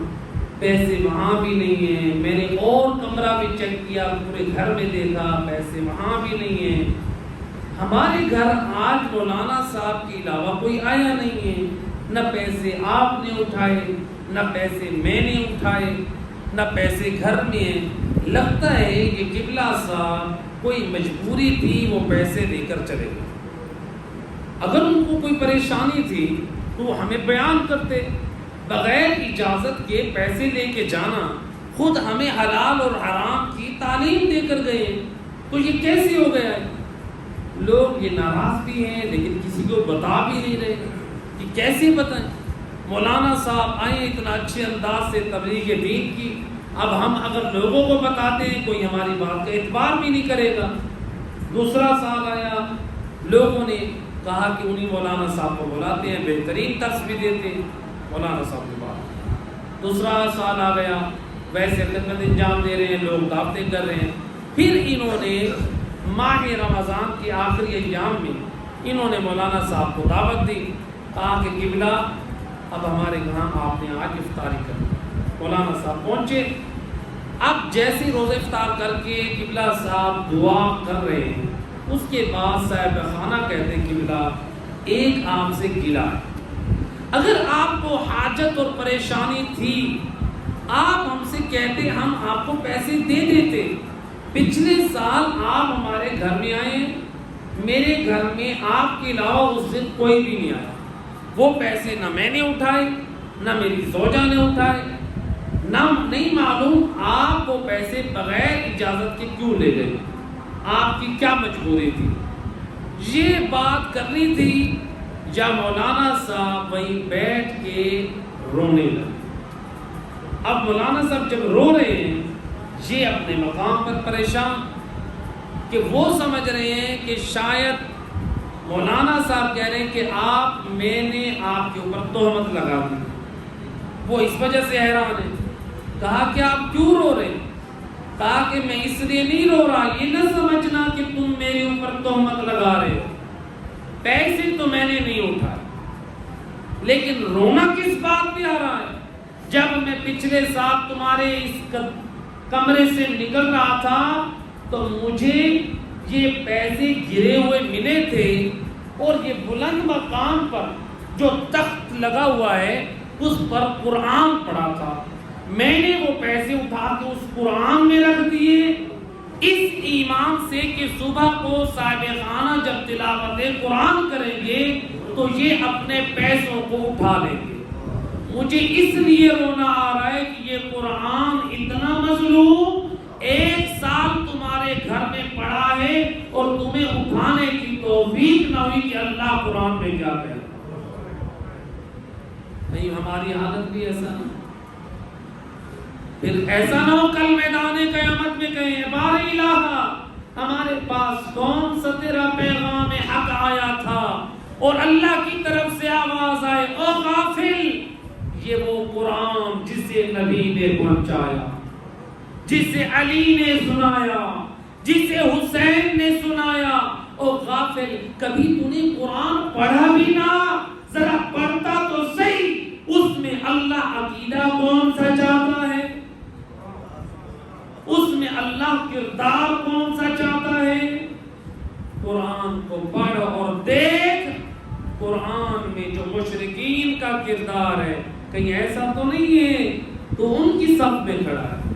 پیسے وہاں بھی نہیں ہیں، میں نے اور کمرہ بھی چیک کیا، پورے گھر میں دیکھا، پیسے وہاں بھی نہیں ہیں۔ ہمارے گھر آج مولانا صاحب کے علاوہ کوئی آیا نہیں ہے، نہ پیسے آپ نے اٹھائے، نہ پیسے میں نے اٹھائے، نہ پیسے گھر میں ہیں۔ لگتا ہے کہ قبلہ صاحب کوئی مجبوری تھی، وہ پیسے دے کر چلے گئے۔ اگر ان کو کوئی پریشانی تھی تو وہ ہمیں بیان کرتے، بغیر اجازت کے پیسے لے کے جانا، خود ہمیں حلال اور حرام کی تعلیم دے کر گئے، تو یہ کیسے ہو گیا ہے؟ لوگ یہ ناراض بھی ہیں لیکن کسی کو بتا بھی نہیں رہے۔ کہ کیسے بتائیں؟ مولانا صاحب آئے اتنا اچھے انداز سے تبلیغ دین کی، اب ہم اگر لوگوں کو بتاتے ہیں کوئی ہماری بات کا اعتبار بھی نہیں کرے گا۔ دوسرا سال آیا، لوگوں نے کہا کہ انہیں مولانا صاحب کو بلاتے ہیں، بہترین درس بھی دیتے ہیں مولانا صاحب کے بعد۔ دوسرا سال آ گیا، ویسے خدمت انجام دے رہے ہیں، لوگ دعوتیں کر رہے ہیں۔ پھر انہوں نے ماہ رمضان کے آخری ایام میں انہوں نے مولانا صاحب کو دعوت دی، کہا کہ قبلہ اب ہمارے یہاں آپ نے آج افطاری کرنی۔ مولانا صاحب پہنچے، اب جیسے روزہ افطار کر کے قبلہ صاحب دعا کر رہے ہیں، اس کے بعد صاحب خانہ کہتے ہیں قبلہ ایک آپ سے گلا ہے، اگر آپ کو حاجت اور پریشانی تھی آپ ہم سے کہتے ہم آپ کو پیسے دے دیتے۔ پچھلے سال آپ ہمارے گھر میں آئے، میرے گھر میں آپ کے علاوہ اس دن کوئی بھی نہیں آیا، وہ پیسے نہ میں نے اٹھائے نہ میری زوجہ نے اٹھائے، نہ نہیں معلوم آپ وہ پیسے بغیر اجازت کے کیوں لے گئے، آپ کی کیا مجبوری تھی۔ یہ بات کرنی تھی جب مولانا صاحب وہیں بیٹھ کے رونے لگے۔ اب مولانا صاحب جب رو رہے ہیں، یہ اپنے مقام پر پریشان کہ وہ سمجھ رہے ہیں کہ شاید مولانا صاحب کہہ رہے ہیں کہ میں نے آپ کے اوپر تہمت لگا دی، وہ اس وجہ سے حیران ہے۔ کہا کہ آپ کیوں رو رہے ہیں؟ کہا کہ میں اس لیے نہیں رو رہا، یہ نہ سمجھنا کہ تم میرے اوپر تہمت لگا رہے ہو، پیسے تو میں نے نہیں اٹھائے، لیکن رونا کس بات پہ آ رہا ہے؟ جب میں پچھلے سال تمہارے اس کمرے سے نکل رہا تھا تو مجھے یہ پیسے گرے ہوئے ملے تھے، اور یہ بلند مقام پر جو تخت لگا ہوا ہے اس پر قرآن پڑھا تھا، میں نے وہ پیسے اٹھا کے اس قرآن میں رکھ دیے، اس ایمان سے کہ صبح کو صاحب خانہ جب تلاوت قرآن کریں گے تو یہ اپنے پیسوں کو اٹھا لیں گے۔ مجھے اس لیے رونا آ رہا ہے کہ یہ قرآن اتنا مظلوم ایک سال تمہارے گھر میں پڑا ہے اور تمہیں اٹھانے کی توفیق نہ ہوئی کہ اللہ قرآن میں کیا کہے۔ نہیں ہماری حالت بھی ایسا نہ، پھر ایسا نہ ہو کل میدان قیامت میں کہیں بار الہ ہمارے پاس کون سا تیرا پیغام حق آیا تھا، اور اللہ کی طرف سے آواز آئے او غافل، یہ وہ قرآن جسے نبی نے پہنچایا، جسے علی نے سنایا، جسے حسین نے سنایا۔ او غافل، کبھی تو نے قرآن پڑھا بھی نہ، ذرا پڑھتا تو صحیح، اس میں اللہ عقیدہ کون سا چاہتا ہے، اس میں اللہ کردار کون سا چاہتا ہے۔ قرآن کو پڑھ اور دیکھ، قرآن میں جو مشرکین کا کردار ہے کہیں ایسا تو نہیں ہے تو ان کی صف میں کھڑا ہے،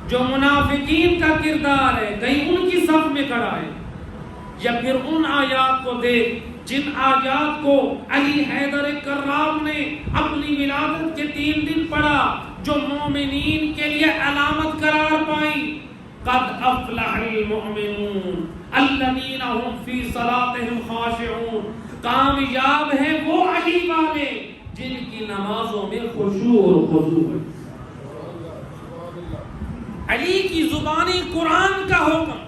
جو منافقین کا کردار ہے کہیں ان کی صف میں کھڑا ہے، یا پھر ان آیات کو دیکھ جن آیات کو علی حیدر کرام نے اپنی ولادت کے 3 دن پڑھا، جو مومنین کے لیے علامت قرار پائی۔ قد افلح المؤمنون الذین هم فی صلاتهم خاشعون، کامیاب ہیں وہ علی والے جن کی نمازوں میں خشوع اور خضوع ہے۔ علی کی زبانی قرآن کا حکم،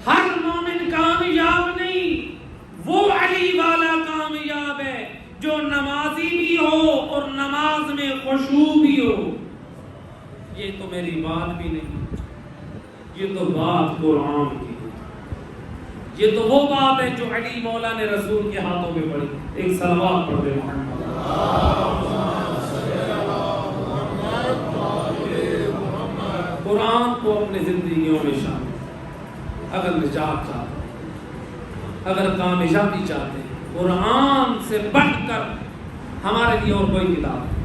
ہر مومن کامیاب نہیں، وہ علی والا کامیاب ہے جو نمازی بھی ہو اور نماز میں خشوع بھی ہو۔ یہ تو میری بات بھی نہیں، یہ تو بات قرآن کی ہے، یہ تو وہ بات ہے جو علی مولا نے رسول کے ہاتھوں میں پڑھی۔ ایک صلوات پڑھ دے محمد۔ قرآن کو اپنی زندگیوں میں شامل، اگر نجات چاہتے ہیں، اگر کامیابی چاہتے ہیں، قرآن سے بڑھ کر ہمارے لیے اور کوئی کتاب نہیں۔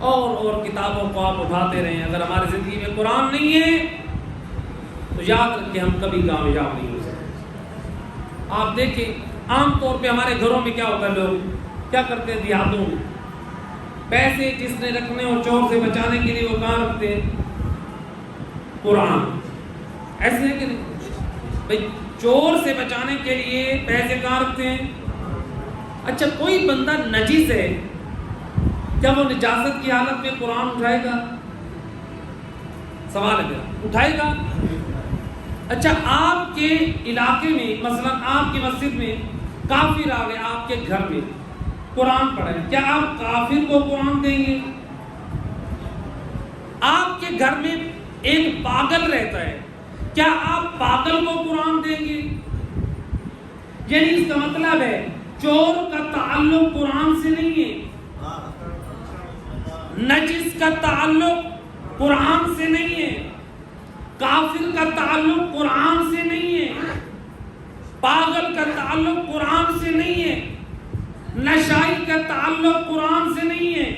اور کتابوں کو آپ اٹھاتے رہیں، اگر ہماری زندگی میں قرآن نہیں ہے تو یاد رکھیں ہم کبھی کامیاب نہیں ہو سکتے۔ آپ دیکھیں عام طور پہ ہمارے گھروں میں کیا ہوتا ہے، لوگ کیا کرتے ہیں دیہاتوں میں، پیسے جس نے رکھنے اور چور سے بچانے کے لیے وہ کہاں رکھتے ہیں؟ قرآن۔ ایسے ہے کہ نہیں بھائی، چور سے بچانے کے لیے پیسے کہاں رکھتے ہیں؟ اچھا کوئی بندہ نجس ہے، کیا وہ نجاست کی حالت میں قرآن اٹھائے گا؟ سوال ہے میرا، اٹھائے گا؟ اچھا آپ کے علاقے میں مثلا آپ کی مسجد میں کافر آ گئے آپ کے گھر میں قرآن پڑھے، کیا آپ کافر کو قرآن دیں گے؟ آپ کے گھر میں ایک پاگل رہتا ہے، کیا آپ پاگل کو قرآن دیں گے؟ یعنی اس کا مطلب ہے چور کا تعلق قرآن سے نہیں ہے، نجس کا تعلق قرآن سے نہیں ہے، کافر کا تعلق قرآن سے نہیں ہے، پاگل کا تعلق قرآن سے نہیں ہے، نشائی کا تعلق قرآن سے نہیں ہے۔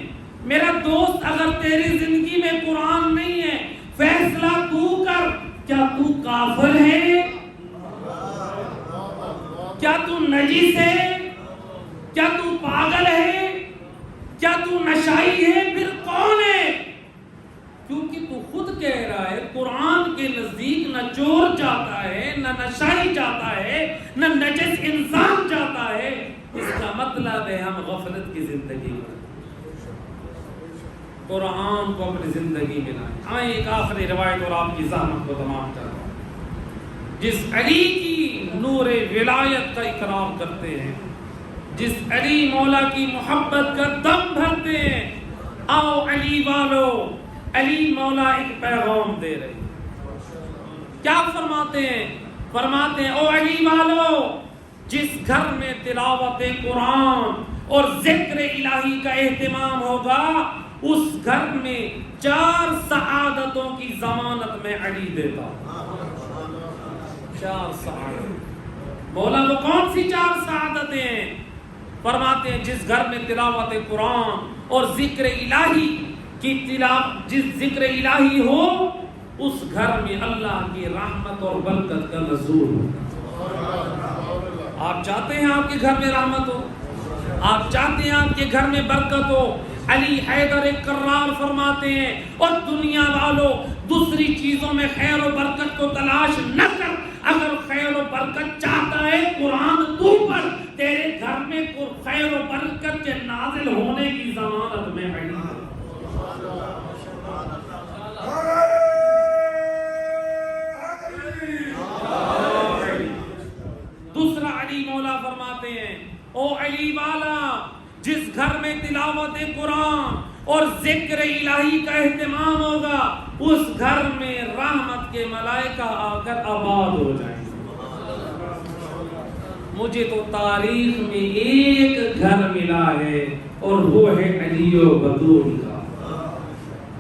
میرا دوست اگر تیری زندگی میں قرآن نہیں ہے، فیصلہ تو کر، کیا تو کافر ہے؟ کیا تو نجس ہے؟ کیا تو پاگل ہے؟ کیا تو نشائی ہے؟ پھر کون ہے؟ کیونکہ تو خود کہہ رہا ہے قرآن کے نزدیک نہ چور جاتا ہے، نہ نشائی جاتا ہے، نہ نجس انسان جاتا ہے۔ اس کا مطلب ہے ہم غفلت کی زندگی میں قرآن کو اپنی زندگی میں لائیں۔ آئیں ایک آخری روایت اور آپ کی زحمت کو تمام کر رہا ہوں۔ جس علی کی نور ولایت کا اقرار کرتے ہیں، جس علی مولا کی محبت کا دم بھرتے ہیں، آؤ علی والو، علی مولا ایک پیغام دے رہے ہیں۔ کیا فرماتے ہیں؟ فرماتے ہیں او علی والو، جس گھر میں تلاوت قرآن اور ذکر الہی کا اہتمام ہوگا، اس گھر میں 4 سعادتوں کی ضمانت میں علی دیتا ہوں۔ 4 سعادت، مولا وہ کون سی 4 سعادتیں ہیں؟ فرماتے ہیں جس گھر میں تلاوت قرآن اور ذکر الہی کی جس ذکر الہی ہو، اس گھر میں اللہ کی رحمت اور برکت کا نزول ہوگا۔ آپ چاہتے ہیں آپ کے گھر میں رحمت ہو؟ آپ چاہتے ہیں آپ کے گھر میں برکت ہو؟ علی حیدر کرار فرماتے ہیں اور دنیا والوں دوسری چیزوں میں خیر و برکت کو تلاش نہ کر، اگر خیر و برکت چاہتا ہے قرآن تو پر، تیرے گھر میں خیر و برکت کے نازل ہونے کی ضمانت میں علی ہے۔ دوسرا علی مولا فرماتے ہیں او علی والا، جس گھر میں تلاوت قرآن اور ذکر الہی کا اہتمام ہوگا، اس گھر میں رحمت کے ملائکہ آ کر آباد ہو جائیں گے۔ مجھے تو تاریخ میں ایک گھر ملا ہے اور وہ ہے علی و بدول کا،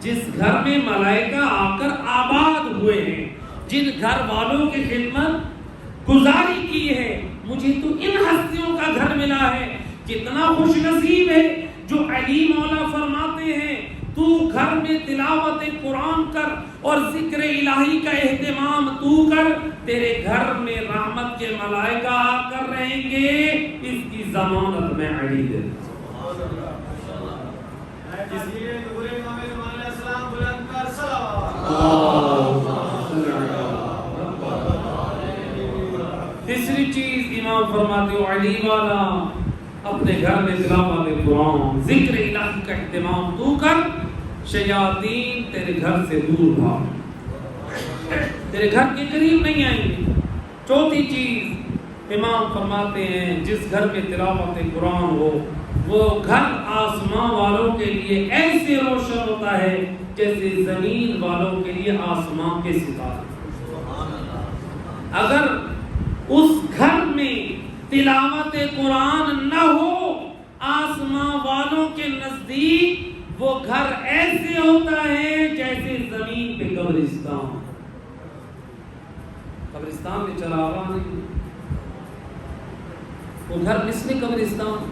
جس گھر میں ملائکہ آ کر آباد ہوئے ہیں، جن گھر والوں کی خدمت گزاری کی ہے۔ مجھے تو ان ہستیوں کا گھر ملا ہے۔ کتنا خوش نصیب ہے جو علی مولا فرماتے ہیں تو گھر میں تلاوت قرآن کر اور ذکر الہی کا اہتمام تو کر، تیرے گھر میں رحمت کے ملائکہ آ کر رہیں گے، اس کی ضمانت میں علی دے۔ تیسری چیز امام فرماتے ہو علی والا، اپنے گھر میں تلاوت قرآن ذکر الہی کا اہتمام تو کر، شیاطین تیرے گھر سے دور بھاگ، تیرے گھر کے قریب نہیں آئیں گے۔ چوتھی چیز امام فرماتے ہیں جس گھر میں تلاوت قرآن ہو، وہ گھر آسمان والوں کے لیے ایسے روشن ہوتا ہے جیسے زمین والوں کے لیے آسمان کے ستارے۔ اگر اس گھر میں تلاوت قرآن نہ ہو، آسمان والوں کے نزدیک وہ گھر ایسے ہوتا ہے جیسے زمین پہ قبرستان۔ قبرستان میں چراغاں نہیں، وہ گھر مثل قبرستان۔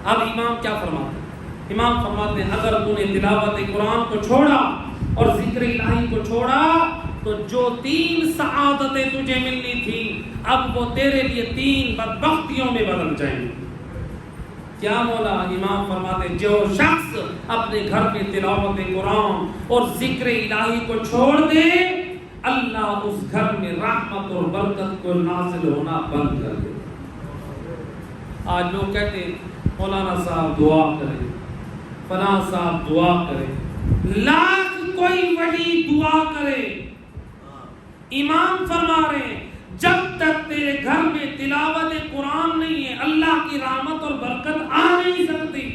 اب امام کیا فرماتے ہیں؟ امام فرماتے ہیں اگر تو نے تلاوت قرآن کو چھوڑا اور ذکر الہی کو چھوڑا تو جو 3 سعادتیں تجھے ملنی تھی اب وہ تیرے لیے 3 بدبختیوں میں بدل جائیں گی۔ کیا مولا؟ امام فرماتے ہیں جو شخص اپنے گھر میں تلاوت قرآن اور ذکر الہی کو چھوڑ دے، اللہ اس گھر میں رحمت اور برکت کو نازل ہونا بند کر دے۔ آج لوگ کہتے ہیں مولانا صاحب دعا کریں، فلاں صاحب دعا کریں، لاکھ کوئی ولی دعا کرے، امام فرما رہے ہیں جب تک تیرے گھر میں تلاوت قرآن نہیں ہے اللہ کی رحمت اور برکت آ نہیں سکتی۔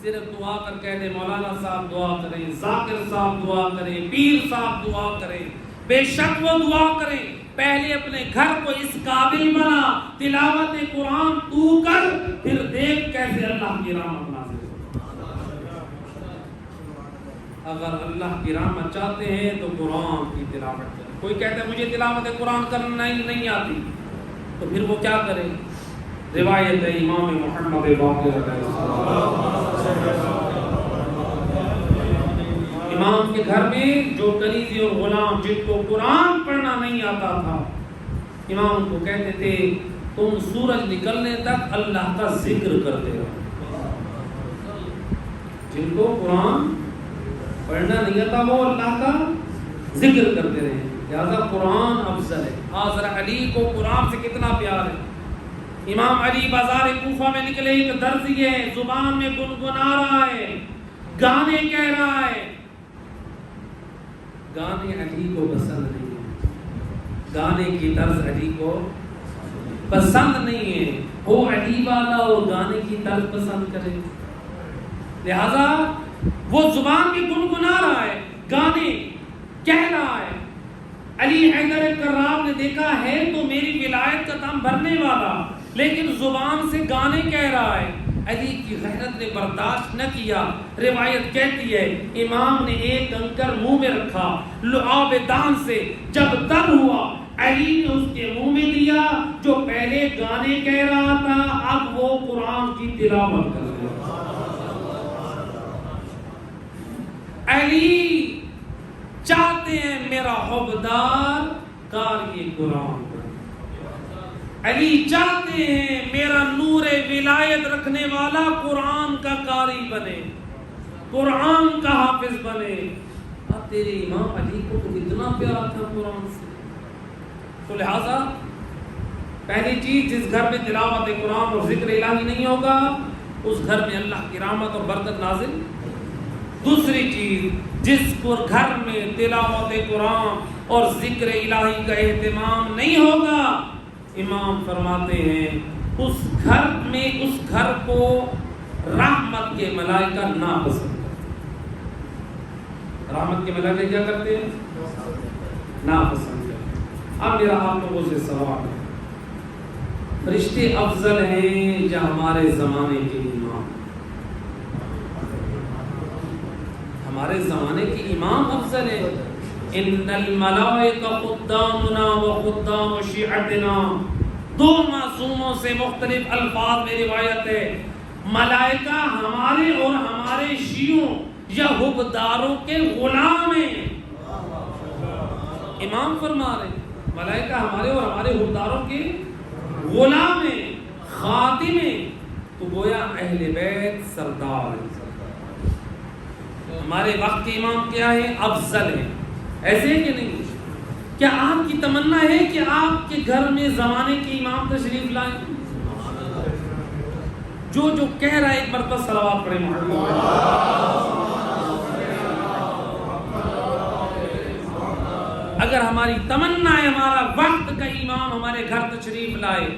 صرف دعا کر کہہ دے مولانا صاحب دعا کریں، ذاکر صاحب دعا کریں، پیر صاحب دعا کریں، بے شک وہ دعا کریں، پہلے اپنے گھر کو اس قابل بنا، تلاوت قرآن تو کر، پھر دیکھ کیسے اللہ کی رحمت نازل ہو۔ اگر اللہ کی رحمت چاہتے ہیں تو قرآن کی تلاوت کریں۔ کوئی کہتا ہے مجھے تلاوت قرآن کرنا نہیں آتی، تو پھر وہ کیا کرے؟ روایت ہے امام محمد باقر علیہ السلام، امام کے گھر میں جو کنیزی اور غلام جن کو قرآن پڑھنا نہیں آتا تھا، امام کو کہتے تھے تم سورج نکلنے تک اللہ کا ذکر کرتے رہو۔ جن کو قرآن پڑھنا نہیں آتا وہ اللہ کا ذکر کرتے رہے، لہذا قرآن افضل ہے۔ حضرت علی کو قرآن سے کتنا پیار ہے۔ امام علی بازار کوفہ میں نکلے، ایک درزی ہے زبان میں گنگنا رہا ہے، گانے کہہ رہا ہے، گانے علی کو پسند نہیں ہے، گانے کی طرز علی کو پسند نہیں ہے، وہ علی والا اور گانے کی طرز پسند کرے، لہذا وہ زبان میں گنگنا رہا ہے، گانے کہہ رہا ہے۔ علی حیدر کرار نے دیکھا ہے تو میری ولایت کا دم بھرنے والا، لیکن زبان سے گانے کہہ رہا ہے۔ علی کی غیرت نے برداشت نہ کیا، روایت کہتی ہے امام نے ایک کنکر منہ میں رکھا، لعاب دان سے جب تب ہوا علی نے اس کے منہ میں دیا، جو پہلے گانے کہہ رہا تھا اب وہ قرآن کی تلاوت کر رہا۔ علی چاہتے ہیں میرا حبدار قاری قرآن، علی چاہتے ہیں میرا نور ولایت رکھنے والا قرآن کا قاری بنے، قرآن کا حافظ بنے۔ اب تیرے امام علی کو تو اتنا پیار تھا قرآن سے، تو لہذا پہلی چیز جس گھر میں تلاوت قرآن اور ذکر الہی نہیں ہوگا اس گھر میں اللہ کی رحمت اور برکت نازل۔ دوسری چیز جس کو گھر میں تلاوت قرآن اور ذکر الہی کا اہتمام نہیں ہوگا، امام فرماتے ہیں اس گھر میں اس گھر کو رحمت کے ملائکہ ناپسند کرتے ہیں۔ رحمت کے ملائکہ کیا کرتے ہیں؟ ناپسند کرتے ہیں۔ اب میرا آپ لوگوں سے سوال ہے، فرشتے افضل ہیں یا ہمارے زمانے کے امام؟ ہمارے زمانے کے امام افضل ہیں۔ ان الملائکہ خدامنا و خدام شیعتنا، دو معصوموں سے مختلف الفاظ میں روایت ہے، ملائکہ ہمارے اور ہمارے شیعوں یا حبداروں کے غلام ہیں۔ امام فرما رہے ہیں ملائکہ ہمارے اور ہمارے حبداروں کے غلام ہیں، خادم ہیں، تو گویا اہل بیت سردار ہیں۔ ہمارے وقت کے امام کیا ہے؟ افضل ہیں، ایسے ہے کہ نہیں؟ کیا آپ کی تمنا ہے کہ آپ کے گھر میں زمانے کے امام تشریف لائیں؟ جو کہہ رہا ہے ایک مرتبہ صلوات پڑھیں محمد۔ اگر ہماری تمنا ہے ہمارا وقت کا امام ہمارے گھر تشریف لائے،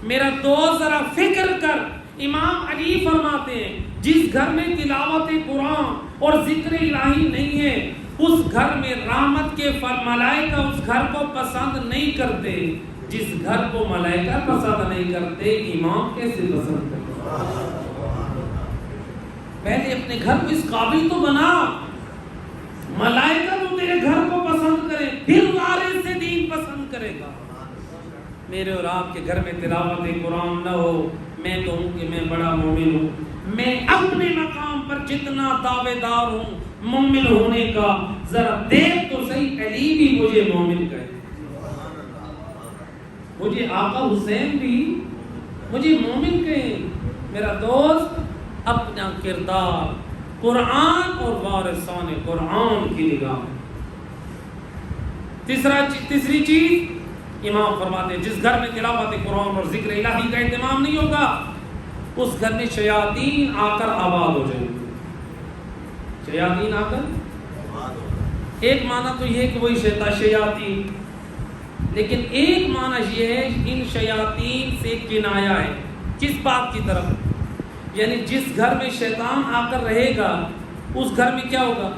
میرا دوست ذرا فکر کر، امام علی فرماتے ہیں جس گھر میں تلاوت قرآن اور ذکر الہی نہیں ہے اس گھر میں رحمت کے ملائکہ اس گھر کو پسند نہیں کرتے۔ جس گھر کو ملائکہ پسند نہیں کرتے امام کیسے پسند کرتے؟ پہلے اپنے گھر کو اس قابل تو بنا، ملائکہ تو تیرے گھر کو پسند کرے، پھر وارث سے دین پسند کرے گا۔ میرے اور آپ کے گھر میں تلاوت قرآن نہ ہو، میں کہوں کہ میں بڑا مومن ہوں، میں اپنے مقام پر جتنا دعوے دار ہوں مومن ہونے کا، ذرا دیکھ تو صحیح علی بھی مجھے مومن کہے، مجھے آقا حسین بھی مجھے مومن کہے۔ میرا دوست اپنا کردار قرآن اور وارثان قرآن کی نگاہ۔ تیسری چیز امام فرماتے ہیں جس گھر میں تلاوت قرآن اور ذکر الہی کا اہتمام نہیں ہوگا اس گھر میں شیاطین آ کر آباد ہو جائیں گے. شیاطین آ کر، ایک معنی تو یہ ہے کہ وہی شیاطین، لیکن ایک معنی یہ ہے ان شیاطین سے کنایا ہے کس بات کی طرف، یعنی جس گھر میں شیطان آ کر رہے گا اس گھر میں کیا ہوگا؟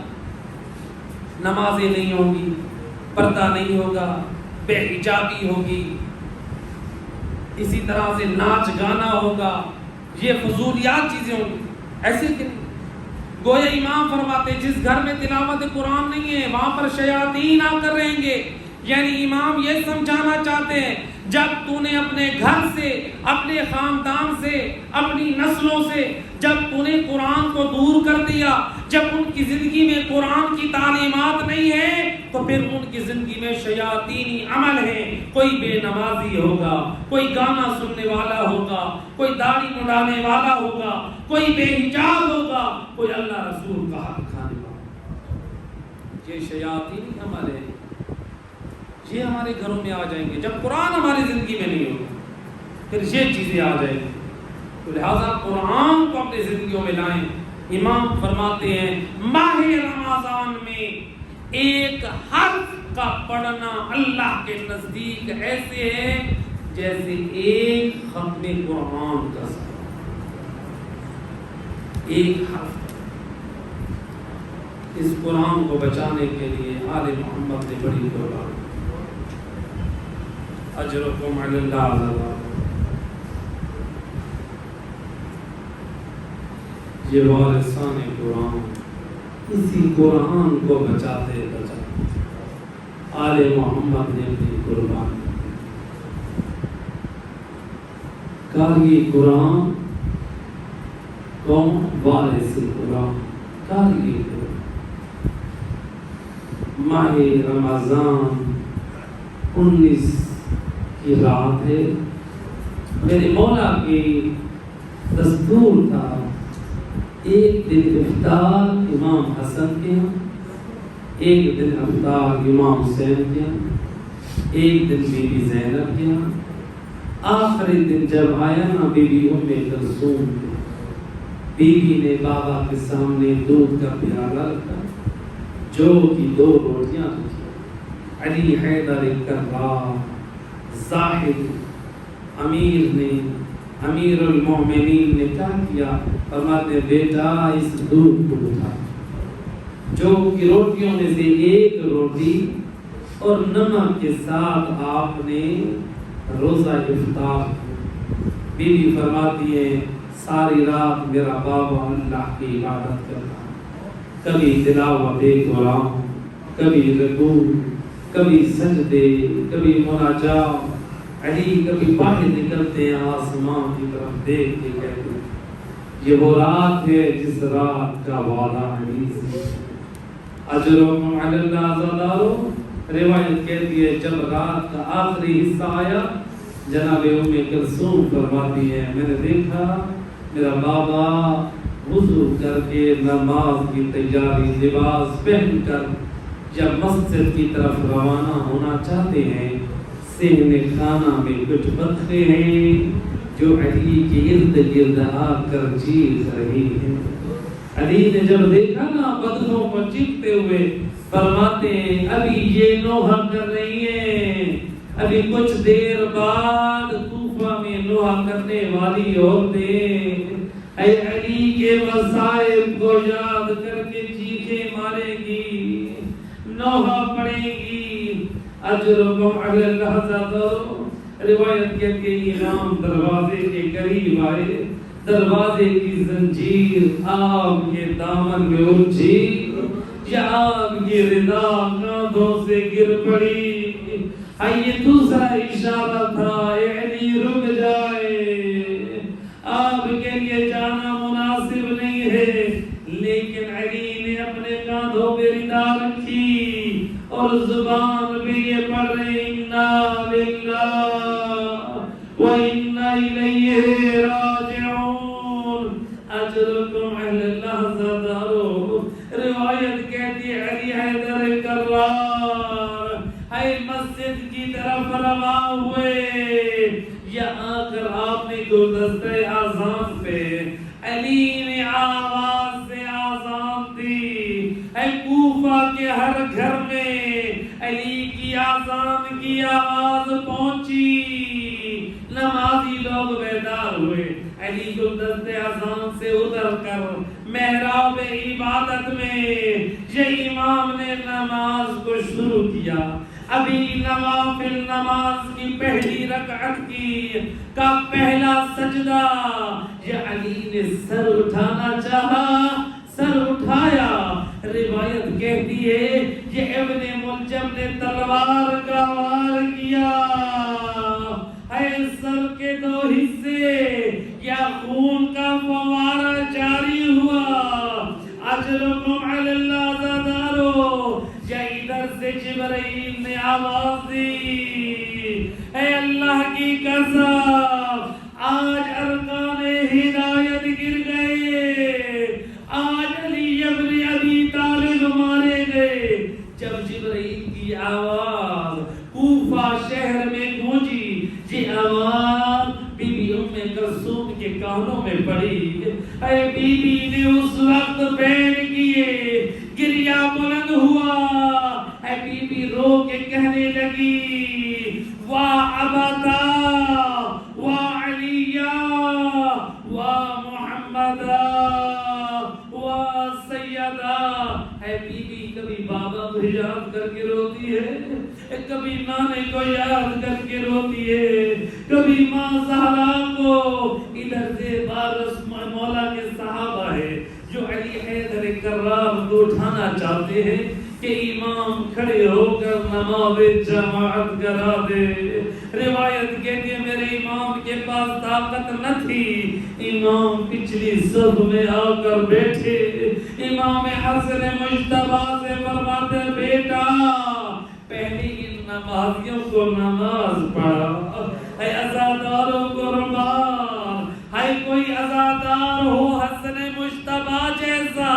نمازیں نہیں ہوں گی، پردہ نہیں ہوگا، بے حجابی ہوگی، اسی طرح سے ناچ گانا ہوگا، یہ فضولیات چیزیں ہوں گی. ایسے کہ گویا امام فرماتے جس گھر میں تلاوت قرآن نہیں ہے وہاں پر شیاطین آ کر رہیں گے. یعنی امام یہ سمجھانا چاہتے ہیں جب تو نے اپنے گھر سے، اپنے خاندان سے، اپنی نسلوں سے جب تو نے قرآن کو دور کر دیا، جب ان کی زندگی میں قرآن کی تعلیمات نہیں ہے تو پھر ان کی زندگی میں شیاطینی عمل ہے. کوئی بے نمازی ہوگا، کوئی گانا سننے والا ہوگا، کوئی داڑھی مڈانے والا ہوگا، کوئی بے حجاب ہوگا، کوئی اللہ رسول کا حق کھانے والا. یہ شیاطینی عمل ہے، یہ ہمارے گھروں میں آ جائیں گے. جب قرآن ہماری زندگی میں نہیں ہوگا پھر یہ چیزیں آ جائیں گی. تو لہٰذا قرآن کو اپنی زندگیوں میں لائیں. امام فرماتے ہیں ماہ رمضان میں ایک حرف کا پڑھنا اللہ کے نزدیک ایسے ہے جیسے ایک ختم قرآن کا ثواب. ایک حرف. اس قرآن کو بچانے کے لیے آل محمد نے بڑی قربانی. اجرکم علی اللہ علیہ. یہ وارثان قرآن اسی قرآن کو بچاتے بچاتے آل محمد نے اپنی قربانی. قاری قرآن کون؟ وارث قرآن، قاری قرآن. ماہ رمضان 19 کی رات ہے. میرے مولا کی دستور تھا ایک دن افطار امام حسن کے ہاں، ایک دن افطار امام حسین کے ہاں، ایک دن بی بی زینب کے ہاں، آخری دن جب آیا نا بی بی ام کلثوم کے، بی بی نے بابا کے سامنے دودھ کا پیالہ رکھا، جو کی 2 روٹیاں رکھی. علی حیدر کرار زاہد امیر نے، امیر المومنین نے کیا کیا؟ فرماتے بیٹا اس دودھ کو اٹھا. جو کی روٹیوں میں سے ایک روٹی اور نمک کے ساتھ آپ نے روزہ افطار. بی بی فرماتی ہے ساری رات میرا بابا اللہ کی عبادت کرتا، کبھی تلاوت قرآن، کبھی رکوع، کبھی سجدے، کبھی مناجات. علی کبھی باہر نکلتے ہیں آسمان کی طرف دیکھ کے کہتے ہیں یہ وہ رات ہے جس رات کا وعدہ علی سے. اجرکم علی اللہ زادارو. روایت کہتی ہے جب رات کا آخری حصہ آیا جناب ام کلثوم فرماتی ہے میں نے دیکھا میرا بابا وضو کر کے نماز کی تیاری لباس پہن کر جب مسجد کی طرف روانہ ہونا چاہتے ہیں، صحن خانہ میں کچھ پتھریں ہیں جو علی کے ارد گرد آ کر چیخ رہی ہیں. علی نے جب دیکھا نا پتھروں کو چیختے ہوئے فرماتے ہیں ابھی یہ نوحہ کر رہی ہیں، ابھی کچھ دیر بعد کوفہ میں نوحہ کرنے والی عورتیں اے علی کے وظائف کو یاد کر کے چیخیں مارے گی، نوحہ پڑے گی. اجرکم علی اللہ زادارو. روایت کہتے ہیں امام دروازے کے قریب آئے، دروازے کی زنجیر آپ کے دامن میں الجھی یا آپ کی رضا کاندھوں سے گر پڑی. یہ دوسرا اشارہ تھا اے علی رک جائے، آپ کے لیے جانا مناسب نہیں ہے. لیکن علی نے اپنے کاندھوں پہ رضا رکھی اور زبان پہ یہ پڑھ رہے انا للہ و انا الیہ راجعون. اجرکم علی اللہ زادارو. روایت کہتی ہے علی حیدر کرار مسجد کی طرف روانہ ہوئے، یا آ کر آپ نے گلدستہ آذان پہ علی نے آواز سے آذان دی، اے کوفہ کے ہر گھر میں علی کی آذان کی آواز پہنچی، نمازی لوگ بیدار ہوئے، علی گلدستہ آذان سے اتر کر محراب عبادت میں یہ امام نے نماز کو شروع کیا۔ ابھی نوافل نماز کی پہلی رکعت کی کا پہلا سجدہ یہ علی نے سر اٹھانا چاہا، سر اٹھایا، روایت کہتی ہے یہ ابن ملجم نے تلوار کا وار کیا، اے سر کے دو حصے یا خون کا فوارہ جاری ہوا، اجرکم علی اللہ زادارو، یا ادھر سے جبرائیل نے آواز دی، اے اللہ کی قسم آج ارکان ہدایت گر گئے، آج علی ابن ابی طالب مارے گئے۔ جب جبرائیل کی آواز کوفہ شہر میں گونجی، یہ آواز بی بی ام کلثوم کے کانوں میں پڑی، اے بی بی نے اس وقت بین کیے، گریہ بلند ہوا، اے بی بی رو کے کہنے لگی، واہ ابتا واہ علیہ واہ محمدہ واہ سیدہ۔ اے بی بی کبھی بابا کو یاد کر کے روتی ہے، کبھی نانے کو یاد کر کے روتی ہے، کبھی ماں زہرا کو۔ ادھر سے بارس مولا کے صحابہ ہے جو علی حیدر کرار کو اٹھانا چاہتے ہیں کہ امام کھڑے ہو کر نماز جماعت کرا دے۔ روایت کہتی ہے میرے امام کے پاس طاقت نہ تھی، امام پچھلی صف میں آ کر بیٹھے، امام حسن مجتبی سے فرماتے بیٹا پہلے ان نمازیوں کو نماز پڑھا، اے عزاداروں کو ربان، ہے کوئی عزادار ہو حسن مجتبی جیسا،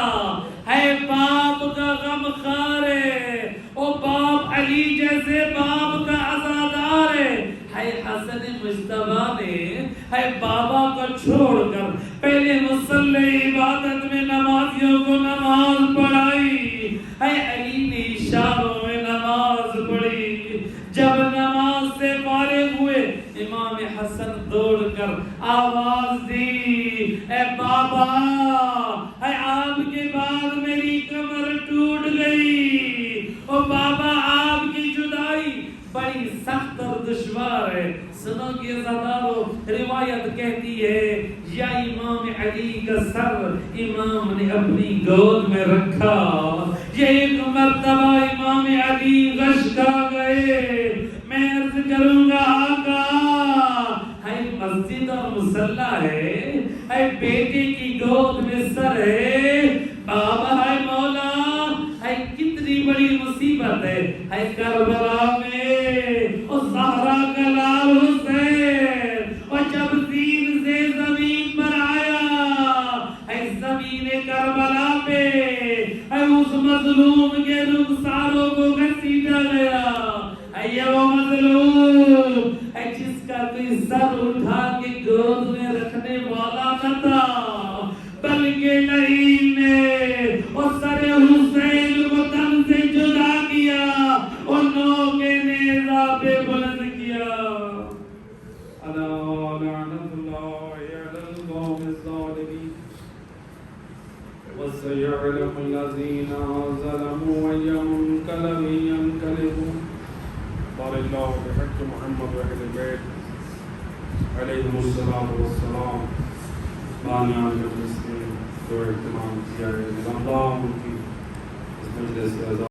ہے باپ کا غم خار ہے، او باپ علی جیسے باپ کا عزادار ہے۔ حسن مجتبی نے ہے بابا کو چھوڑ کر پہلے مصلی عبادت میں نمازیوں کو نماز پڑھائی، ہے علی نے اشاروں میں نماز پڑھی۔ جب نماز سے فارغ ہوئے امام حسن دوڑ کر آواز دی، اے بابا اے آپ کے بعد میری کمر ٹوٹ گئی، او بابا آپ کی جدائی بڑی سخت اور دشوار ہے۔ سنو کہ عزادارو روایت کہتی ہے یا امام علی کا سر امام نے اپنی گود میں رکھا، یہ ایک مرتبہ امام علی غش کھا گئے۔ میں عرض کروں گا آقا ہے مسجد اور مصلی ہے، ہے بیٹے کی گود میں سر ہے، بابا ہے مولا ہے کتنی بڑی مصیبت ہے کربلا میں اور زہرا کا لال حسین، اور جب زین سے زمین پر آیا ہے زمین کربلا پہ ہے اس مظلوم کے رخساروں کو گھسیٹا گیا، ہے وہ مظلوم ہے جس کا کوئی سر اٹھا کے گود میں رکھنے والا نہ تھا، بلکہ لعین نے اور سر حسین کو تن سے جدا کیا اور نو کے نیزہ پہ بلند کیا۔ الا لعنت اللہ علی القوم الظالمین وسيعلم الذين ظلموا أي منقلب ينقلبون۔ بارك الله بحق محمد وأهل البيت عليهم الصلاة والسلام۔ بانیان مجلس میں جو اہتمام کیا ہے، رمضان کی اس مجلس